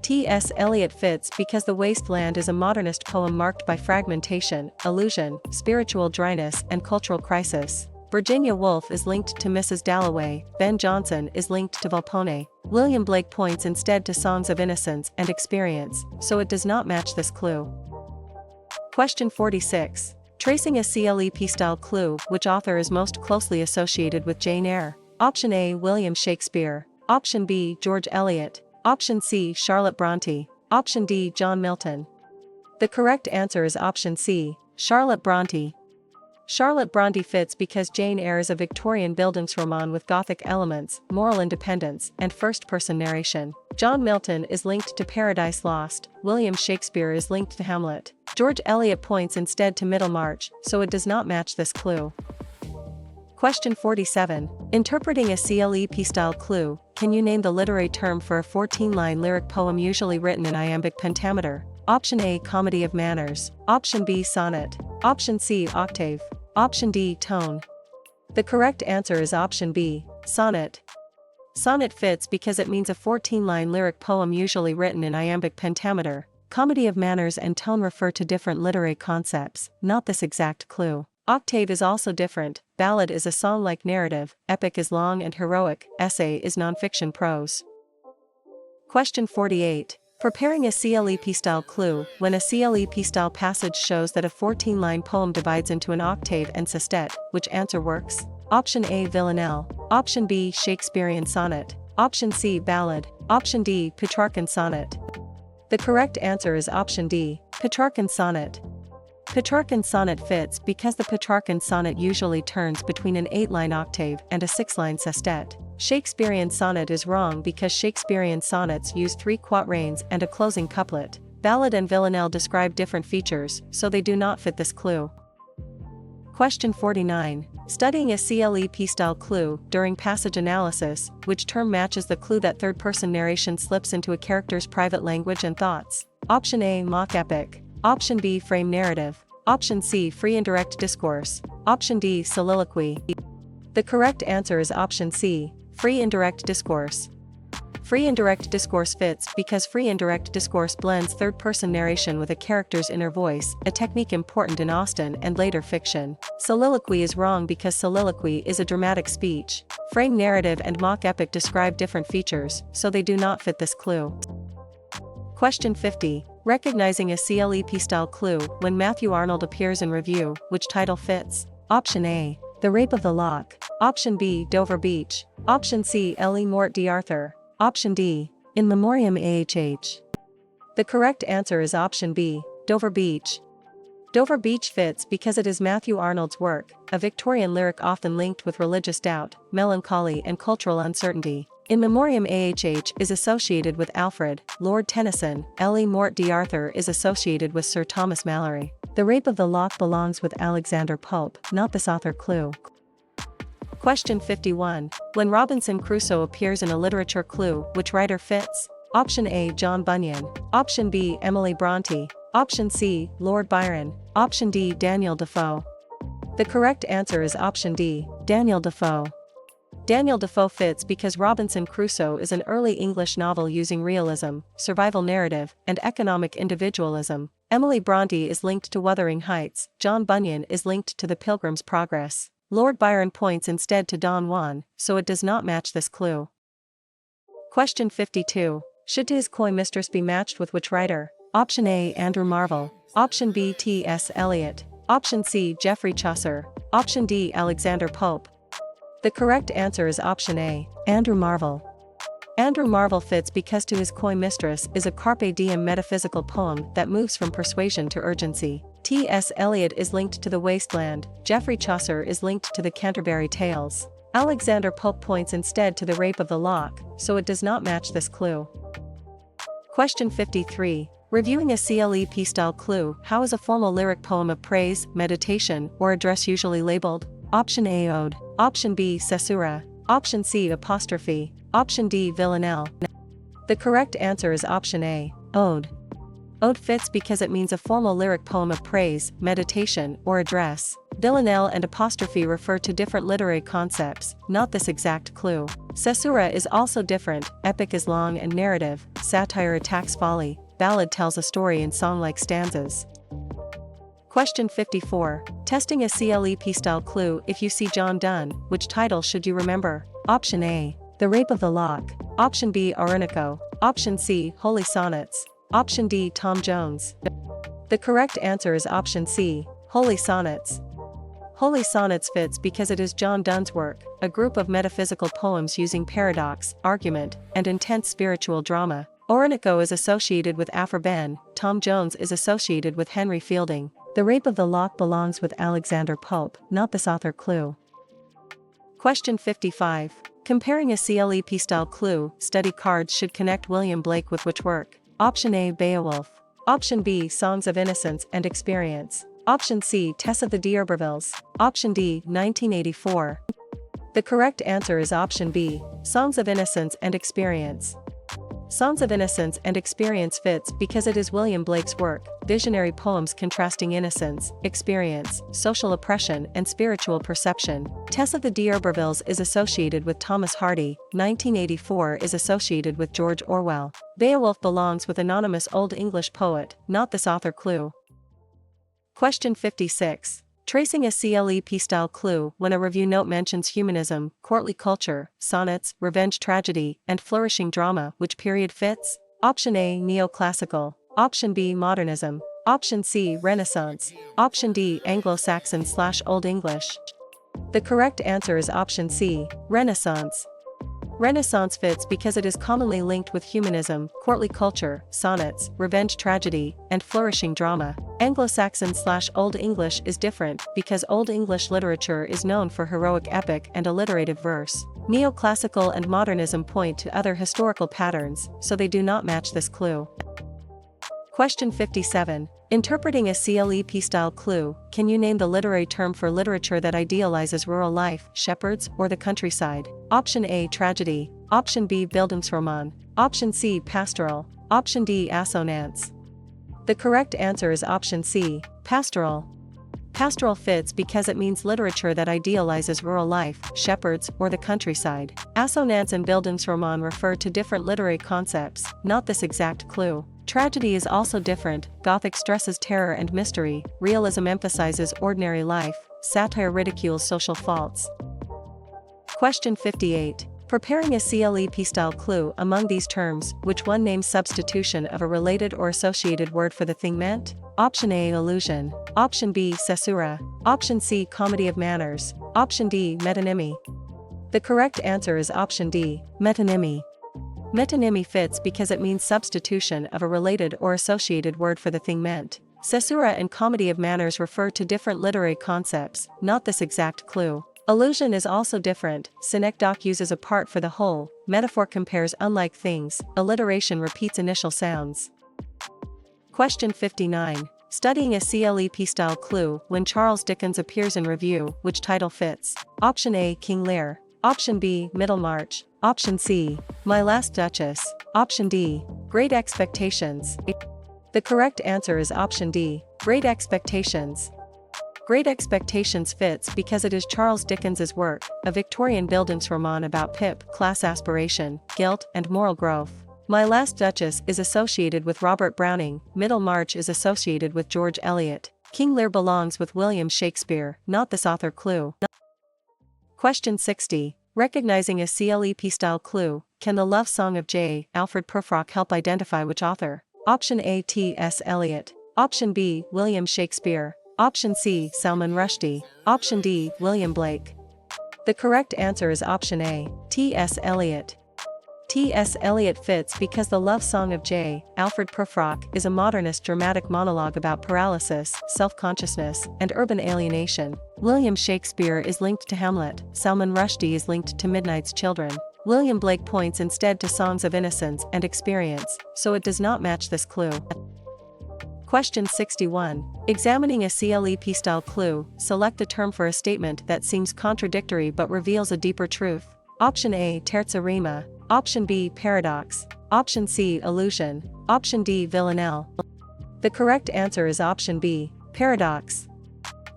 T.S. Eliot fits because The Wasteland is a modernist poem marked by fragmentation, illusion, spiritual dryness, and cultural crisis. Virginia Woolf is linked to Mrs. Dalloway, Ben Jonson is linked to Volpone. William Blake points instead to songs of innocence and experience, so it does not match this clue. Question 46. Tracing a CLEP style clue, which author is most closely associated with Jane Eyre? Option A, William Shakespeare. Option B, George Eliot. Option C, Charlotte Brontë. Option D, John Milton. The correct answer is option C, Charlotte Brontë. Charlotte Brontë fits because Jane Eyre is a Victorian Bildungsroman with Gothic elements, moral independence, and first-person narration. John Milton is linked to Paradise Lost. William Shakespeare is linked to Hamlet. George Eliot points instead to Middlemarch, so it does not match this clue. Question 47. Interpreting a CLEP style clue, can you name the literary term for a 14-line lyric poem usually written in iambic pentameter? Option A, Comedy of Manners. Option B, Sonnet. Option C, Octave. Option D, Tone. The correct answer is option B, Sonnet. Sonnet fits because it means a 14-line lyric poem usually written in iambic pentameter. Comedy of manners and tone refer to different literary concepts, not this exact clue. Octave is also different. Ballad is a song-like narrative, epic is long and heroic, essay is nonfiction prose. Question 48. Preparing a CLEP style clue, when a CLEP style passage shows that a 14-line poem divides into an octave and sestet, which answer works? Option A, villanelle. Option B, Shakespearean sonnet. Option C, ballad. Option D, Petrarchan sonnet. The correct answer is option D, Petrarchan sonnet. Petrarchan sonnet fits because the Petrarchan sonnet usually turns between an 8-line octave and a 6-line sestet. Shakespearean sonnet is wrong because Shakespearean sonnets use 3 quatrains and a closing couplet. Ballad and villanelle describe different features, so they do not fit this clue. Question 49. Studying a CLEP style clue, during passage analysis, which term matches the clue that third-person narration slips into a character's private language and thoughts? Option A, mock epic. Option B, frame narrative. Option C, free indirect discourse. Option D, soliloquy. The correct answer is option C, free indirect discourse. Free indirect discourse fits because free indirect discourse blends third-person narration with a character's inner voice, a technique important in Austen and later fiction. Soliloquy is wrong because soliloquy is a dramatic speech. Frame narrative and mock epic describe different features, so they do not fit this clue. Question 50. Recognizing a CLEP style clue, when Matthew Arnold appears in review, which title fits? Option A, The Rape of the Lock. Option B, Dover Beach. Option C, L.E. Mort d'Arthur. Option D, In Memoriam AHH. The correct answer is option B, Dover Beach. Dover Beach fits because it is Matthew Arnold's work, a Victorian lyric often linked with religious doubt, melancholy and cultural uncertainty. In Memoriam AHH is associated with Alfred, Lord Tennyson. L.E. Mort d'Arthur is associated with Sir Thomas Malory. The Rape of the Lock belongs with Alexander Pope, not this author clue. Question 51. When Robinson Crusoe appears in a literature clue, which writer fits? Option A. John Bunyan. Option B. Emily Bronte. Option C. Lord Byron. Option D. Daniel Defoe. The correct answer is option D. Daniel Defoe. Daniel Defoe fits because Robinson Crusoe is an early English novel using realism, survival narrative, and economic individualism. Emily Bronte is linked to Wuthering Heights. John Bunyan is linked to The Pilgrim's Progress. Lord Byron points instead to Don Juan, so it does not match this clue. Question 52. Should his coy mistress be matched with which writer? Option A. Andrew Marvell. Option B. T.S. Eliot. Option C. Geoffrey Chaucer. Option D. Alexander Pope. The correct answer is option A. Andrew Marvell. Andrew Marvell fits because To His Coy Mistress is a carpe diem metaphysical poem that moves from persuasion to urgency. T.S. Eliot is linked to The Wasteland. Geoffrey Chaucer is linked to The Canterbury Tales. Alexander Pope points instead to The Rape of the Lock, so it does not match this clue. Question 53. Reviewing a CLEP style clue, how is a formal lyric poem of praise, meditation, or address usually labeled? Option A. Ode. Option B. Caesura. Option C. Apostrophe. Option D. Villanelle. The correct answer is option A. Ode. Ode fits because it means a formal lyric poem of praise, meditation, or address. Villanelle and apostrophe refer to different literary concepts, not this exact clue. Caesura is also different. Epic is long and narrative, satire attacks folly, ballad tells a story in song-like stanzas. Question 54. Testing a CLEP style clue. If you see John Donne, which title should you remember? Option A. The Rape of the Lock. Option B. Orinoco. Option C. Holy Sonnets. Option D. Tom Jones. The correct answer is option C. Holy Sonnets. Holy Sonnets fits because it is John Donne's work, a group of metaphysical poems using paradox, argument, and intense spiritual drama. Orinoco is associated with Aphra Behn. Tom Jones is associated with Henry Fielding. The Rape of the Lock belongs with Alexander Pope, not this author clue. Question 55. Comparing a CLEP style clue, study cards should connect William Blake with which work? Option A. Beowulf. Option B. Songs of Innocence and Experience. Option C. Tess of the D'Urbervilles. Option D. 1984. The correct answer is option B. Songs of Innocence and Experience. Songs of Innocence and Experience fits because it is William Blake's work, visionary poems contrasting innocence, experience, social oppression, and spiritual perception. Tess of the D'Urbervilles is associated with Thomas Hardy. 1984 is associated with George Orwell. Beowulf belongs with anonymous Old English poet, not this author clue. Question 56. Tracing a CLEP style clue. When a review note mentions humanism, courtly culture, sonnets, revenge tragedy, and flourishing drama, which period fits? Option A. Neoclassical. Option B. Modernism. Option C. Renaissance. Option D. Anglo-Saxon/Old English. The correct answer is option C. Renaissance. Renaissance fits because it is commonly linked with humanism, courtly culture, sonnets, revenge tragedy, and flourishing drama. Anglo-Saxon/Old English is different because Old English literature is known for heroic epic and alliterative verse. Neoclassical and modernism point to other historical patterns, so they do not match this clue. Question 57. Interpreting a CLEP style clue, can you name the literary term for literature that idealizes rural life, shepherds, or the countryside? Option A. Tragedy. Option B. Bildungsroman. Option C. Pastoral. Option D. Assonance. The correct answer is option C. Pastoral. Pastoral fits because it means literature that idealizes rural life, shepherds, or the countryside. Assonance and Bildungsroman refer to different literary concepts, not this exact clue. Tragedy is also different. Gothic stresses terror and mystery, realism emphasizes ordinary life, satire ridicules social faults. Question 58. Preparing a CLEP style clue. Among these terms, which one names substitution of a related or associated word for the thing meant? Option A. Allusion. Option B. Caesura. Option C. Comedy of manners. Option D. Metonymy. The correct answer is option D. Metonymy. Metonymy fits because it means substitution of a related or associated word for the thing meant. Caesura and comedy of manners refer to different literary concepts, not this exact clue. Allusion is also different. Synecdoche uses a part for the whole. Metaphor compares unlike things. Alliteration repeats initial sounds. Question 59. Studying a CLEP style clue. When Charles Dickens appears in review, which title fits? Option A. King Lear. Option B, Middlemarch. Option C, My Last Duchess. Option D, Great Expectations. The correct answer is option D, Great Expectations. Great Expectations fits because it is Charles Dickens's work, a Victorian Bildungsroman about Pip, class aspiration, guilt, and moral growth. My Last Duchess is associated with Robert Browning, Middlemarch is associated with George Eliot. King Lear belongs with William Shakespeare, not this author clue. Question 60. Recognizing a CLEP-style clue, can the love song of J. Alfred Prufrock help identify which author? Option A, T.S. Eliot. Option B, William Shakespeare. Option C, Salman Rushdie. Option D, William Blake. The correct answer is option A, T.S. Eliot. T.S. Eliot fits because the love song of J. Alfred Prufrock is a modernist dramatic monologue about paralysis, self-consciousness, and urban alienation. William Shakespeare is linked to Hamlet, Salman Rushdie is linked to Midnight's Children. William Blake points instead to songs of innocence and experience, so it does not match this clue. Question 61. Examining a CLEP-style clue, select a term for a statement that seems contradictory but reveals a deeper truth. Option A, terza rima. Option B, paradox. Option C, allusion. Option D, villanelle. The correct answer is option B, paradox.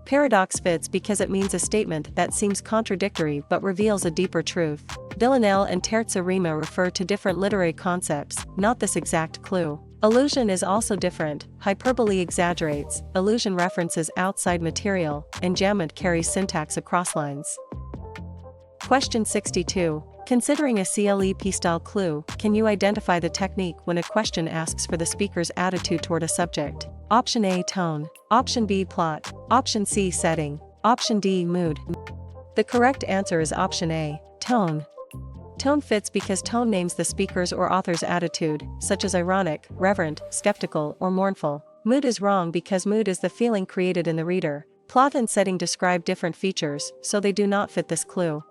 Paradox fits because it means a statement that seems contradictory but reveals a deeper truth. Villanelle and terza rima refer to different literary concepts, not this exact clue. Allusion is also different, hyperbole exaggerates, allusion references outside material, and jamment carries syntax across lines. Question 62. Considering a CLEP-style clue, can you identify the technique when a question asks for the speaker's attitude toward a subject? Option A, tone. Option B, plot. Option C, setting. Option D, mood. The correct answer is option A, tone. Tone fits because tone names the speaker's or author's attitude, such as ironic, reverent, skeptical, or mournful. Mood is wrong because mood is the feeling created in the reader. Plot and setting describe different features, so they do not fit this clue.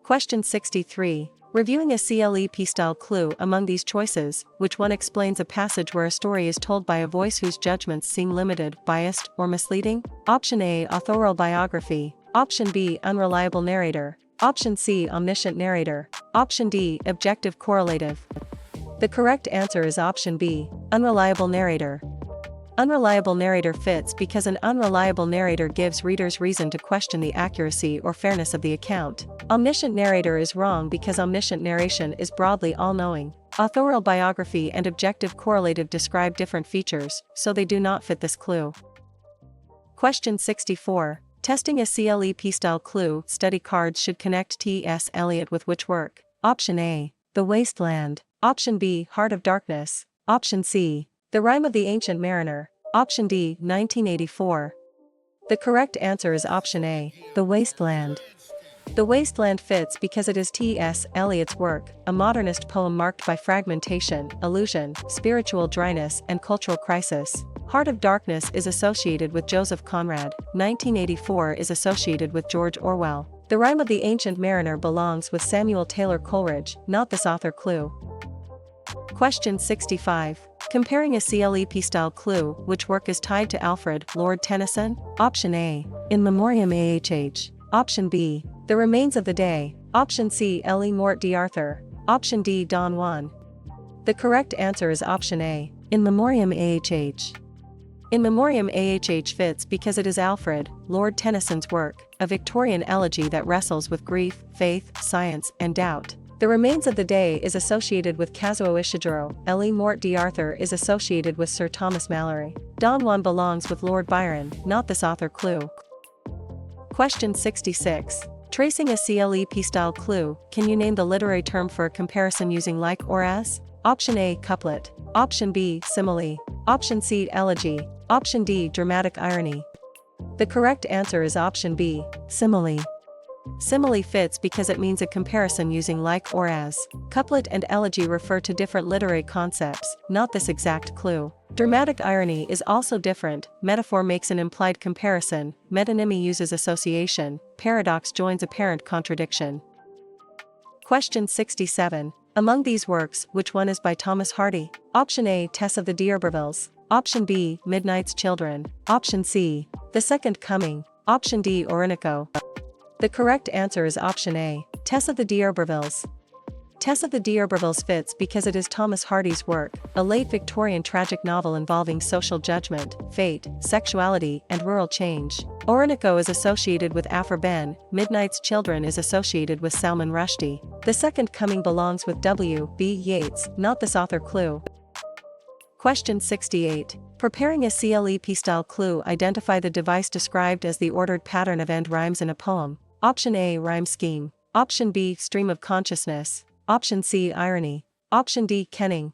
Question 63. Reviewing a CLEP-style clue among these choices, which one explains a passage where a story is told by a voice whose judgments seem limited, biased, or misleading? Option A, authorial biography. Option B, unreliable narrator. Option C, omniscient narrator. Option D, objective correlative. The correct answer is option B, unreliable narrator. Unreliable narrator fits because an unreliable narrator gives readers reason to question the accuracy or fairness of the account. Omniscient narrator is wrong because omniscient narration is broadly all-knowing. Authorial biography and objective correlative describe different features, so they do not fit this clue. Question 64. Testing a CLEP-style clue, study cards should connect T.S. Eliot with which work? Option A, The Waste Land. Option B, Heart of Darkness. Option C, The Rime of the Ancient Mariner. Option D, 1984. The correct answer is option A, The Waste Land. The Waste Land fits because it is T.S. Eliot's work, a modernist poem marked by fragmentation, illusion, spiritual dryness, and cultural crisis. Heart of Darkness is associated with Joseph Conrad, 1984 is associated with George Orwell. The Rime of the Ancient Mariner belongs with Samuel Taylor Coleridge, not this author clue. Question 65. Comparing a CLEP-style clue, which work is tied to Alfred, Lord Tennyson? Option A, In Memoriam AHH. Option B, The Remains of the Day. Option C, L.E. Mort d'Arthur. Option D, Don Juan. The correct answer is option A, In Memoriam AHH. In Memoriam AHH fits because it is Alfred, Lord Tennyson's work, a Victorian elegy that wrestles with grief, faith, science, and doubt. The Remains of the Day is associated with Kazuo Ishiguro, L.E. Mort d'Arthur is associated with Sir Thomas Malory. Don Juan belongs with Lord Byron, not this author clue. Question 66. Tracing a CLEP-style clue, can you name the literary term for a comparison using like or as? Option A, couplet. Option B, simile. Option C, elegy. Option D, dramatic irony. The correct answer is option B, simile. Simile fits because it means a comparison using like or as. Couplet and elegy refer to different literary concepts, not this exact clue. Dramatic irony is also different, metaphor makes an implied comparison, metonymy uses association, paradox joins apparent contradiction. Question 67. Among these works, which one is by Thomas Hardy? Option A, Tess of the D'Urbervilles. Option B, Midnight's Children. Option C, The Second Coming. Option D, Orinoco. The correct answer is option A, Tess of the D'Urbervilles. Tess of the D'Urbervilles fits because it is Thomas Hardy's work, a late Victorian tragic novel involving social judgment, fate, sexuality, and rural change. Orinoco is associated with Aphra Behn, Midnight's Children is associated with Salman Rushdie. The Second Coming belongs with W. B. Yeats, not this author clue. Question 68. Preparing a CLEP-style clue, identify the device described as the ordered pattern of end rhymes in a poem. Option A, rhyme scheme. Option B, stream of consciousness. Option C, irony. Option D, kenning.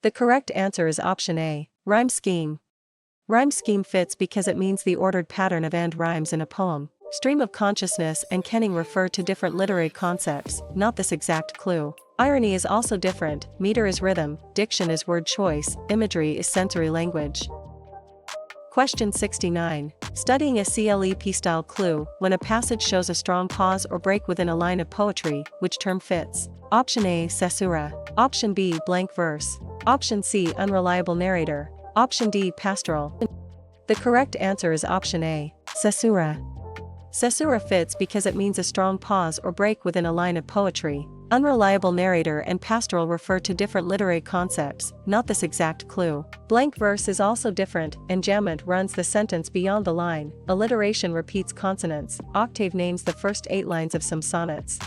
The correct answer is option A, rhyme scheme. Rhyme scheme fits because it means the ordered pattern of end rhymes in a poem. Stream of consciousness and kenning refer to different literary concepts, not this exact clue. Irony is also different, meter is rhythm, diction is word choice, imagery is sensory language. Question 69. Studying a CLEP-style clue, when a passage shows a strong pause or break within a line of poetry, which term fits? Option A, caesura. Option B, blank verse. Option C, unreliable narrator. Option D, pastoral. The correct answer is option A, caesura. Caesura fits because it means a strong pause or break within a line of poetry. Unreliable narrator and pastoral refer to different literary concepts, not this exact clue. Blank verse is also different, enjambment runs the sentence beyond the line, alliteration repeats consonants, octave names the first 8 lines of some sonnets.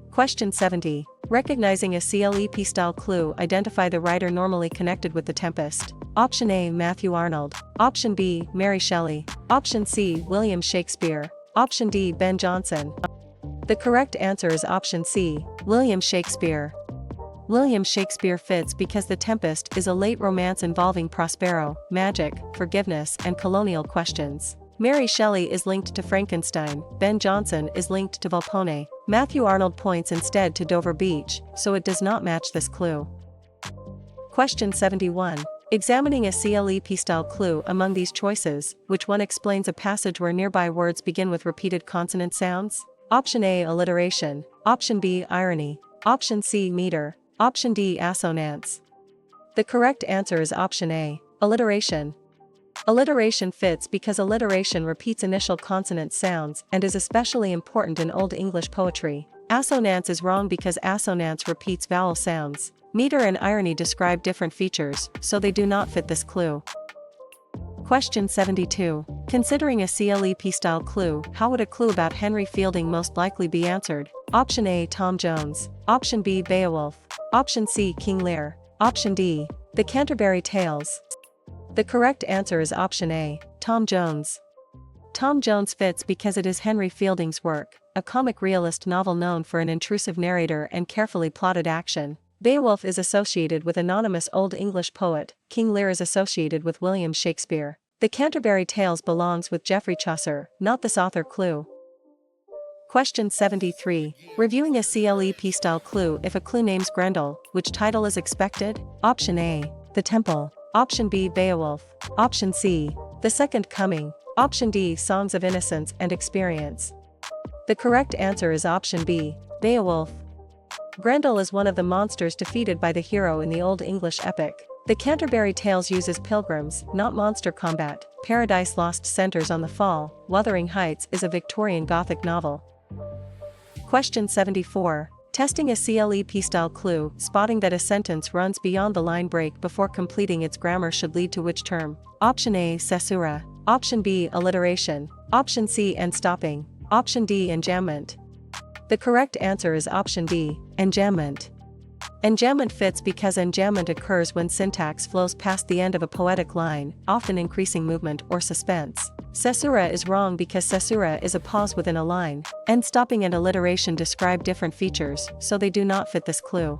Question 70. Recognizing a CLEP-style clue, identify the writer normally connected with The Tempest. Option A, Matthew Arnold. Option B, Mary Shelley. Option C, William Shakespeare. Option D, Ben Jonson. The correct answer is option C, William Shakespeare. William Shakespeare fits because The Tempest is a late romance involving Prospero, magic, forgiveness, and colonial questions. Mary Shelley is linked to Frankenstein, Ben Jonson is linked to Volpone, Matthew Arnold points instead to Dover Beach, so it does not match this clue. Question 71. Examining a CLEP-style clue, among these choices, which one explains a passage where nearby words begin with repeated consonant sounds? Option A, alliteration. Option B, irony. Option C, meter. Option D, assonance. The correct answer is option A, alliteration. Alliteration fits because alliteration repeats initial consonant sounds and is especially important in Old English poetry. Assonance is wrong because assonance repeats vowel sounds. Meter and irony describe different features, so they do not fit this clue. Question 72. Considering a CLEP-style clue, how would a clue about Henry Fielding most likely be answered? Option A, Tom Jones. Option B, Beowulf. Option C, King Lear. Option D, The Canterbury Tales. The correct answer is option A, Tom Jones. Tom Jones fits because it is Henry Fielding's work, a comic realist novel known for an intrusive narrator and carefully plotted action. Beowulf is associated with anonymous Old English poet, King Lear is associated with William Shakespeare. The Canterbury Tales belongs with Geoffrey Chaucer, not this author clue. Question 73. Reviewing a CLEP-style clue, if a clue names Grendel, which title is expected? Option A, The Temple. Option B, Beowulf. Option C, The Second Coming. Option D, Songs of Innocence and Experience. The correct answer is option B, Beowulf. Grendel is one of the monsters defeated by the hero in the Old English epic. The Canterbury Tales uses pilgrims, not monster combat. Paradise Lost centers on the fall. Wuthering Heights is a Victorian Gothic novel. Question 74. Testing a CLEP-style clue, spotting that a sentence runs beyond the line break before completing its grammar should lead to which term? Option A, caesura. Option B, alliteration. Option C, end stopping. Option D, enjambment. The correct answer is option D, enjambment. Enjambment fits because enjambment occurs when syntax flows past the end of a poetic line, often increasing movement or suspense. Caesura is wrong because caesura is a pause within a line. End stopping and alliteration describe different features, so they do not fit this clue.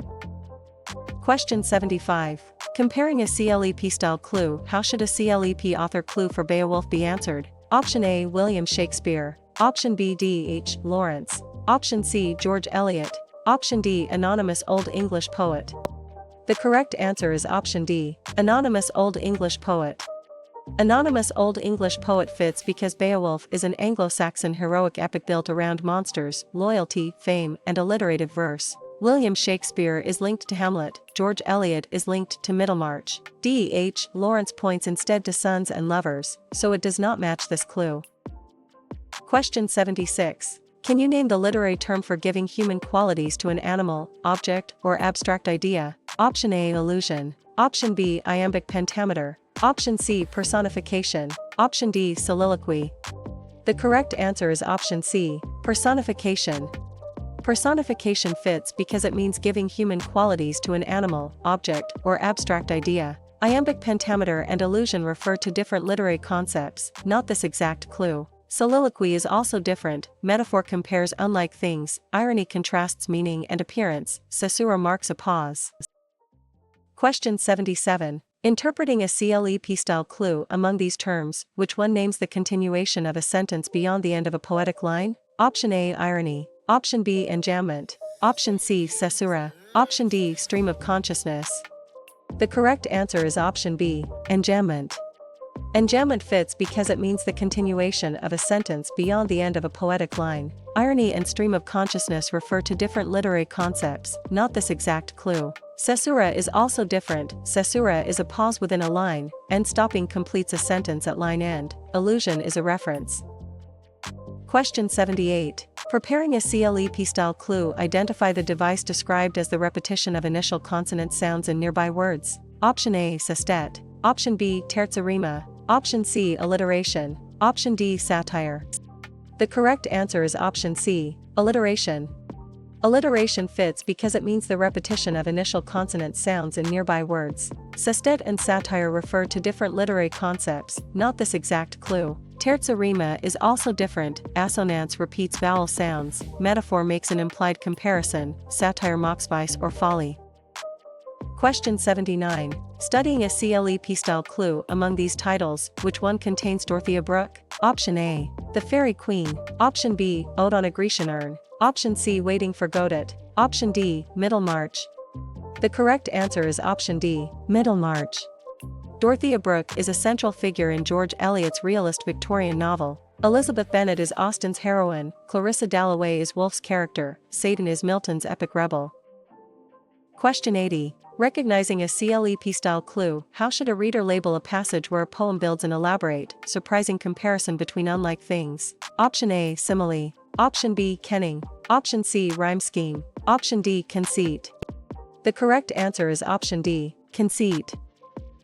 Question 75. Comparing a CLEP-style clue, how should a CLEP author clue for Beowulf be answered? Option A, William Shakespeare. Option B, D.H. Lawrence. Option C, George Eliot. Option D, anonymous Old English poet. The correct answer is option D, anonymous Old English poet. Anonymous Old English poet fits because Beowulf is an Anglo-Saxon heroic epic built around monsters, loyalty, fame, and alliterative verse. William Shakespeare is linked to Hamlet, George Eliot is linked to Middlemarch. D.H. Lawrence points instead to sons and lovers, so it does not match this clue. Question 76. Can you name the literary term for giving human qualities to an animal, object, or abstract idea? Option A. Illusion. Option B. Iambic pentameter. Option C. Personification. Option D. Soliloquy. The correct answer is option C. Personification. Personification fits because it means giving human qualities to an animal, object, or abstract idea. Iambic pentameter and illusion refer to different literary concepts, not this exact clue. Soliloquy is also different. Metaphor compares unlike things, irony contrasts meaning and appearance, caesura marks a pause. Question 77. Interpreting a CLEP-style clue among these terms, which one names the continuation of a sentence beyond the end of a poetic line? Option A. Irony. Option B. Enjambment. Option C. Caesura. Option D. Stream of consciousness. The correct answer is option B. Enjambment. Enjambment fits because it means the continuation of a sentence beyond the end of a poetic line. Irony and stream of consciousness refer to different literary concepts, not this exact clue. Caesura is also different. Caesura is a pause within a line, and stopping completes a sentence at line end. Allusion is a reference. Question 78. Preparing a CLEP-style clue, identify the device described as the repetition of initial consonant sounds in nearby words. Option A. Sestet. Option B. Terza rima. Option C. Alliteration. Option D. Satire. The correct answer is option C. Alliteration. Alliteration fits because it means the repetition of initial consonant sounds in nearby words. Sestet and satire refer to different literary concepts, not this exact clue. Terza rima is also different. Assonance repeats vowel sounds. Metaphor makes an implied comparison. Satire mocks vice or folly. Question 79. Studying a CLEP-style clue among these titles, which one contains Dorothea Brooke? Option A. The Fairy Queen. Option B. Ode on a Grecian Urn. Option C. Waiting for Godot. Option D. Middlemarch. The correct answer is option D. Middlemarch. Dorothea Brooke is a central figure in George Eliot's realist Victorian novel. Elizabeth Bennet is Austen's heroine. Clarissa Dalloway is Wolfe's character. Satan is Milton's epic rebel. Question 80. Recognizing a CLEP-style clue, how should a reader label a passage where a poem builds an elaborate, surprising comparison between unlike things? Option A. Simile. Option B. Kenning. Option C. Rhyme scheme. Option D. Conceit. The correct answer is option D. Conceit.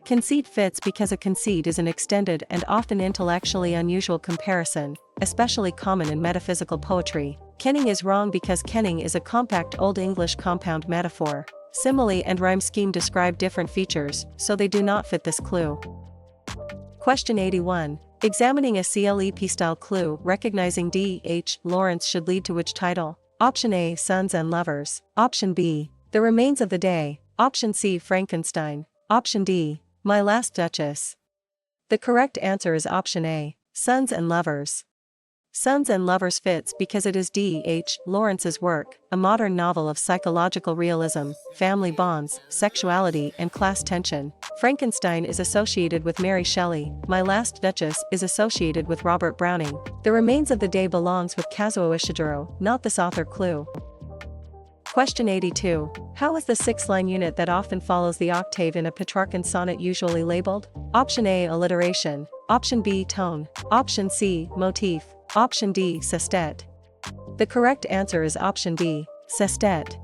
Conceit fits because a conceit is an extended and often intellectually unusual comparison, especially common in metaphysical poetry. Kenning is wrong because kenning is a compact Old English compound metaphor. Simile and rhyme scheme describe different features, so they do not fit this clue. Question 81. Examining a CLEP-style clue, recognizing D.H. Lawrence should lead to which title? Option A. Sons and Lovers. Option B. The Remains of the Day. Option C. Frankenstein. Option D. My Last Duchess. The correct answer is option A. Sons and Lovers. Sons and Lovers fits because it is D.H. Lawrence's work, a modern novel of psychological realism, family bonds, sexuality and class tension. Frankenstein is associated with Mary Shelley. My Last Duchess is associated with Robert Browning. The Remains of the Day belongs with Kazuo Ishiguro, not this author clue. Question 82. How is the six-line unit that often follows the octave in a Petrarchan sonnet usually labeled? Option A. Alliteration. Option B. Tone. Option C. Motif. Option D. Sestet. The correct answer is option D. Sestet.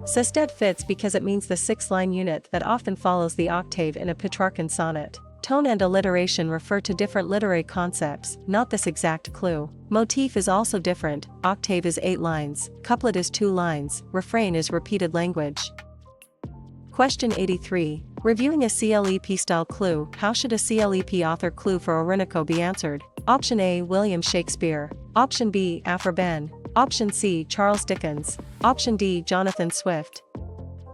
Sestet fits because it means the six-line unit that often follows the octave in a Petrarchan sonnet. Tone and alliteration refer to different literary concepts, not this exact clue. Motif is also different. Octave is 8 lines, couplet is 2 lines, refrain is repeated language. Question 83. Reviewing a CLEP-style clue, how should a CLEP author clue for Orinoco be answered? Option A. William Shakespeare. Option B. Aphra Behn. Option C. Charles Dickens. Option D. Jonathan Swift.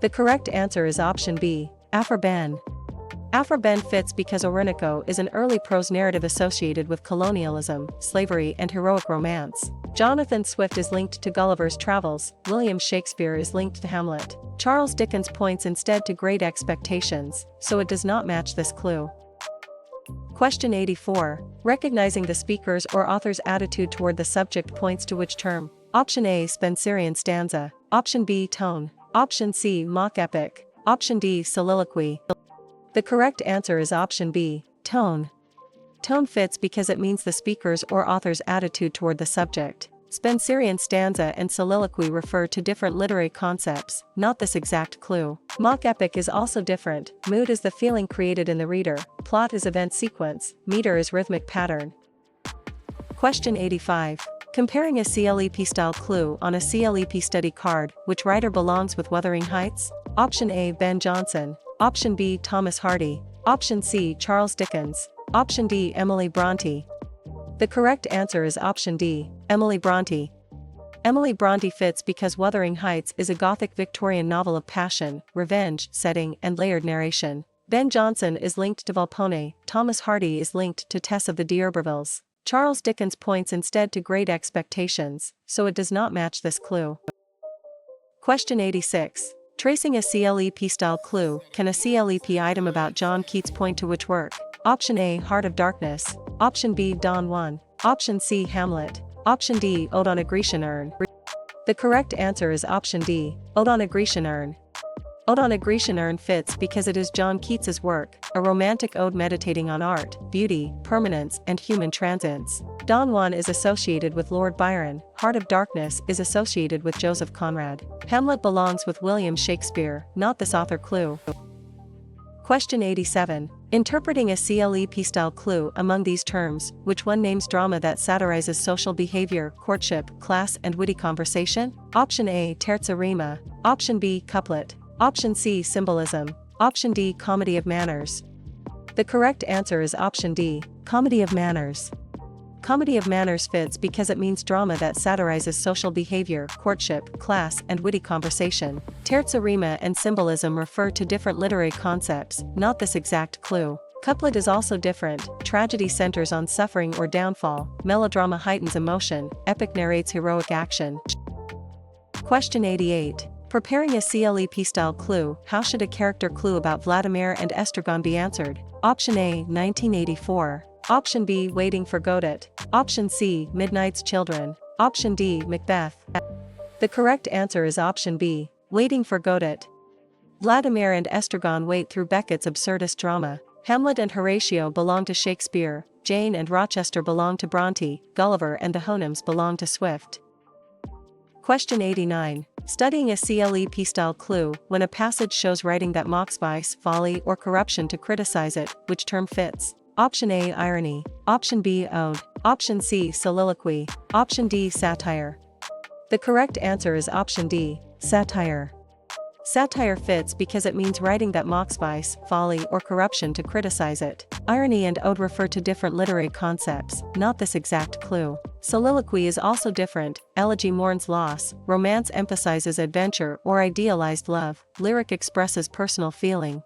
The correct answer is option B. Aphra Behn. Aphra Behn fits because Orinoco is an early prose narrative associated with colonialism, slavery and heroic romance. Jonathan Swift is linked to Gulliver's Travels. William Shakespeare is linked to Hamlet. Charles Dickens points instead to Great Expectations, so it does not match this clue. Question 84. Recognizing the speaker's or author's attitude toward the subject points to which term? Option A. Spenserian stanza. Option B. Tone. Option C. Mock epic. Option D. Soliloquy. The correct answer is option B. Tone. Tone fits because it means the speaker's or author's attitude toward the subject. Spenserian stanza and soliloquy refer to different literary concepts, not this exact clue. Mock epic is also different. Mood is the feeling created in the reader, plot is event sequence, meter is rhythmic pattern. Question 85. Comparing a CLEP style clue on a CLEP study card, which writer belongs with Wuthering Heights? Option A, Ben Jonson. Option B, Thomas Hardy. Option C, Charles Dickens. Option D, Emily Bronte. The correct answer is option D, Emily Bronte. Emily Bronte fits because Wuthering Heights is a Gothic Victorian novel of passion, revenge, setting, and layered narration. Ben Jonson is linked to Volpone, Thomas Hardy is linked to Tess of the D'Urbervilles. Charles Dickens points instead to Great Expectations, so it does not match this clue. Question 86. Tracing a CLEP-style clue, can a CLEP item about John Keats point to which work? Option A, Heart of Darkness. Option B, Don Juan. Option C, Hamlet. Option D, Ode on a Grecian Urn. The correct answer is option D, Ode on a Grecian Urn. Ode on a Grecian Urn fits because it is John Keats's work, a romantic ode meditating on art, beauty, permanence, and human transience. Don Juan is associated with Lord Byron, Heart of Darkness is associated with Joseph Conrad. Hamlet belongs with William Shakespeare, not this author clue. Question 87. Interpreting a CLEP-style clue among these terms, which one names drama that satirizes social behavior, courtship, class, and witty conversation? Option A, terza rima. Option B, couplet. Option C, symbolism. Option D, comedy of manners. The correct answer is option D, comedy of manners. Comedy of manners fits because it means drama that satirizes social behavior, courtship, class, and witty conversation. Terza rima and symbolism refer to different literary concepts, not this exact clue. Couplet is also different. Tragedy centers on suffering or downfall, melodrama heightens emotion, epic narrates heroic action. Question 88. Preparing a CLEP-style clue, how should a character clue about Vladimir and Estragon be answered? Option A, 1984. Option B, Waiting for Godot. Option C, Midnight's Children. Option D, Macbeth. The correct answer is option B, Waiting for Godot. Vladimir and Estragon wait through Beckett's absurdist drama. Hamlet and Horatio belong to Shakespeare, Jane and Rochester belong to Bronte, Gulliver and the Houyhnhnms belong to Swift. Question 89. Studying a CLEP-style clue, when a passage shows writing that mocks vice, folly, or corruption to criticize it, which term fits? Option A, irony. Option B, ode. Option C, soliloquy. Option D, satire. The correct answer is option D, satire. Satire fits because it means writing that mocks vice, folly, or corruption to criticize it. Irony and ode refer to different literary concepts, not this exact clue. Soliloquy is also different. Elegy mourns loss, romance emphasizes adventure or idealized love, lyric expresses personal feeling.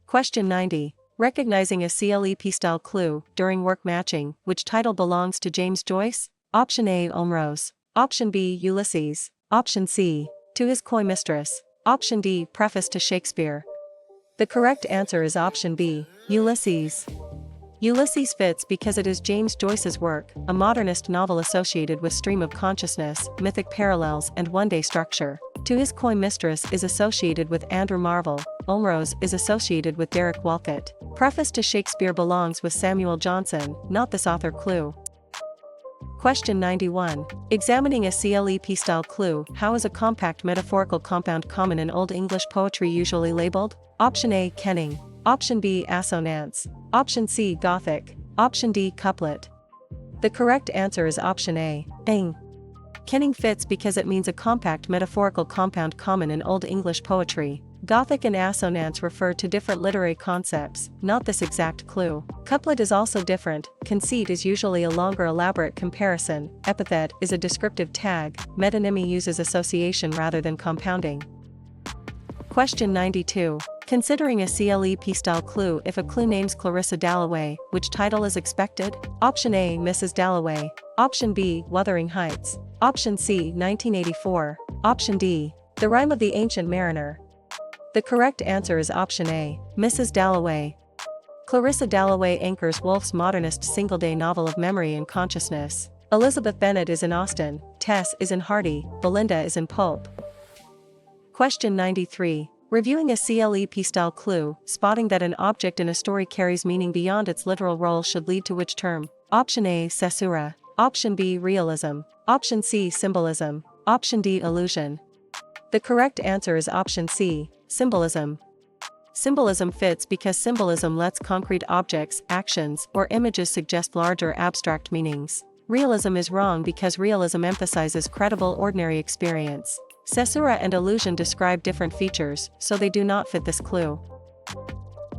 Question 90. Recognizing a CLEP-style clue, during work matching, which title belongs to James Joyce? Option A, Omrose. Option B, Ulysses. Option C, To His Coy Mistress. Option D, Preface to Shakespeare. The correct answer is option B, Ulysses. Ulysses fits because it is James Joyce's work, a modernist novel associated with stream of consciousness, mythic parallels, and one-day structure. To His Coy Mistress is associated with Andrew Marvell, Omrose is associated with Derek Walcott. Preface to Shakespeare belongs with Samuel Johnson, not this author clue. Question 91. Examining a CLEP-style clue, how is a compact metaphorical compound common in Old English poetry usually labeled? Option A, kenning. Option B, assonance. Option C, Gothic. Option D, couplet. The correct answer is option A, ing. Kenning fits because it means a compact metaphorical compound common in Old English poetry. Gothic and assonance refer to different literary concepts, not this exact clue. Couplet is also different. Conceit is usually a longer elaborate comparison. Epithet is a descriptive tag. Metonymy uses association rather than compounding. Question 92. Considering a CLEP-style clue, if a clue names Clarissa Dalloway, which title is expected? Option A, Mrs. Dalloway. Option B, Wuthering Heights. Option C, 1984. Option D, The Rime of the Ancient Mariner. The correct answer is option A, Mrs. Dalloway. Clarissa Dalloway anchors Woolf's modernist single-day novel of memory and consciousness. Elizabeth Bennet is in Austen, Tess is in Hardy, Belinda is in Pope. Question 93. Reviewing a CLEP style clue, spotting that an object in a story carries meaning beyond its literal role should lead to which term? Option A, caesura. Option B, realism. Option C, symbolism. Option D, illusion. The correct answer is option C, symbolism. Symbolism fits because symbolism lets concrete objects, actions, or images suggest larger abstract meanings. Realism is wrong because realism emphasizes credible ordinary experience. Caesura and illusion describe different features, so they do not fit this clue.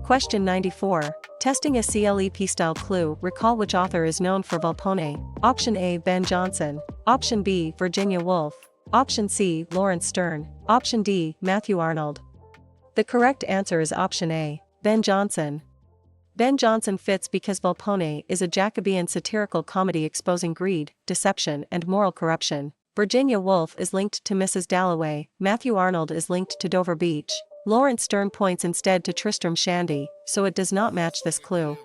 Question 94. Testing a CLEP-style clue, recall which author is known for Volpone. Option A, Ben Jonson. Option B, Virginia Woolf. Option C, Lawrence Stern. Option D, Matthew Arnold. The correct answer is option A, Ben Jonson. Ben Jonson fits because Volpone is a Jacobean satirical comedy exposing greed, deception, and moral corruption. Virginia Woolf is linked to Mrs. Dalloway, Matthew Arnold is linked to Dover Beach. Lawrence Stern points instead to Tristram Shandy, so it does not match this clue.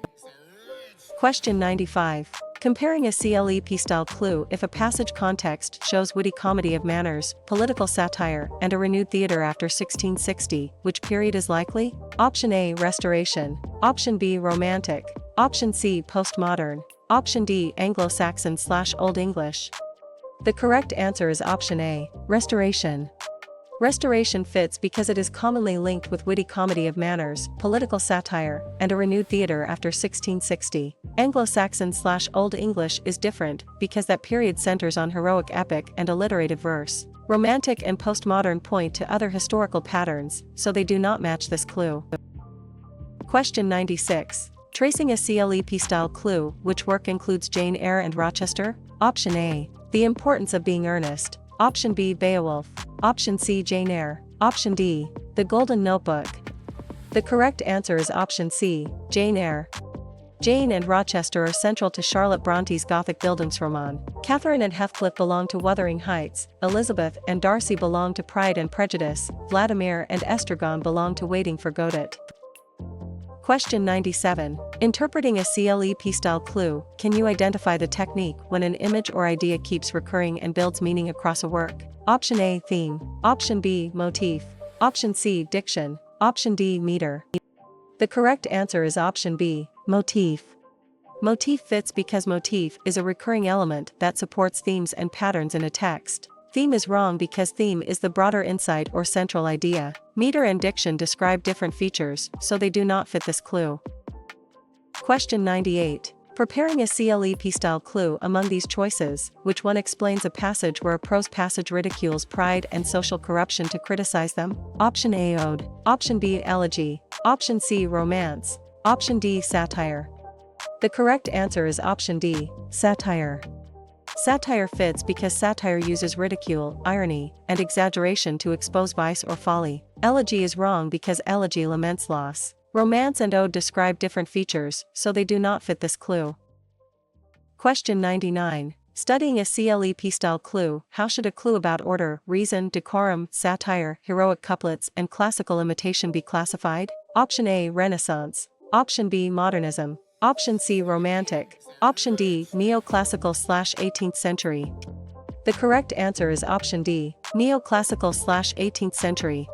Question 95. Comparing a CLEP-style clue if a passage context shows witty comedy of manners, political satire, and a renewed theatre after 1660, which period is likely? Option A, Restoration. Option B, Romantic. Option C, Postmodern. Option D, Anglo-Saxon/Old English. The correct answer is option A, Restoration. Restoration fits because it is commonly linked with witty comedy of manners, political satire, and a renewed theatre after 1660. Anglo-Saxon/Old English is different because that period centers on heroic epic and alliterative verse. Romantic and postmodern point to other historical patterns, so they do not match this clue. Question 96. Tracing a CLEP-style clue, which work includes Jane Eyre and Rochester? Option A, The Importance of Being Earnest. Option B, Beowulf. Option C, Jane Eyre. Option D, The Golden Notebook. The correct answer is option C, Jane Eyre. Jane and Rochester are central to Charlotte Bronte's Gothic Bildungsroman. Catherine and Heathcliff belong to Wuthering Heights, Elizabeth and Darcy belong to Pride and Prejudice, Vladimir and Estragon belong to Waiting for Godot. Question 97. Interpreting a CLEP-style clue, can you identify the technique when an image or idea keeps recurring and builds meaning across a work? Option A, theme. Option B, motif. Option C, diction. Option D, meter. The correct answer is option B, motif. Motif fits because motif is a recurring element that supports themes and patterns in a text. Theme is wrong because theme is the broader insight or central idea. Meter and diction describe different features, so they do not fit this clue. Question 98. Preparing a CLEP-style clue among these choices, which one explains a passage where a prose passage ridicules pride and social corruption to criticize them? Option A, ode. Option B, elegy. Option C, romance. Option D, satire. The correct answer is option D, satire. Satire fits because satire uses ridicule, irony, and exaggeration to expose vice or folly. Elegy is wrong because elegy laments loss. Romance and ode describe different features, so they do not fit this clue. Question 99. Studying a CLEP-style clue, how should a clue about order, reason, decorum, satire, heroic couplets, and classical imitation be classified? Option A, Renaissance. Option B, modernism. Option C, romantic. Option D, neoclassical/18th century. The correct answer is option D, neoclassical/18th century.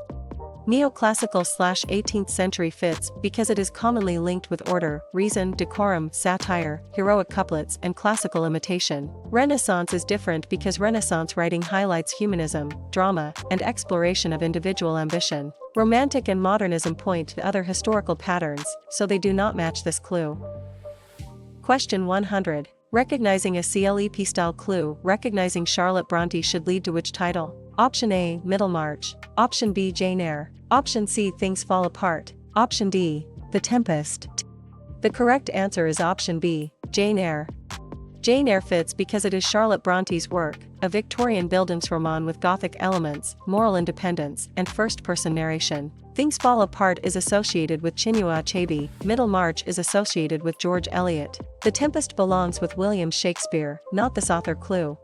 Neoclassical/18th century fits because it is commonly linked with order, reason, decorum, satire, heroic couplets, and classical imitation. Renaissance is different because Renaissance writing highlights humanism, drama, and exploration of individual ambition. Romantic and modernism point to other historical patterns, so they do not match this clue. Question 100. Recognizing a CLEP-style clue, recognizing Charlotte Bronte should lead to which title? Option A, Middlemarch. Option B, Jane Eyre. Option C, Things Fall Apart. Option D, The Tempest. The correct answer is option B, Jane Eyre. Jane Eyre fits because it is Charlotte Bronte's work, a Victorian Bildungsroman with Gothic elements, moral independence, and first-person narration. Things Fall Apart is associated with Chinua Achebe, Middlemarch is associated with George Eliot. The Tempest belongs with William Shakespeare, not this author clue.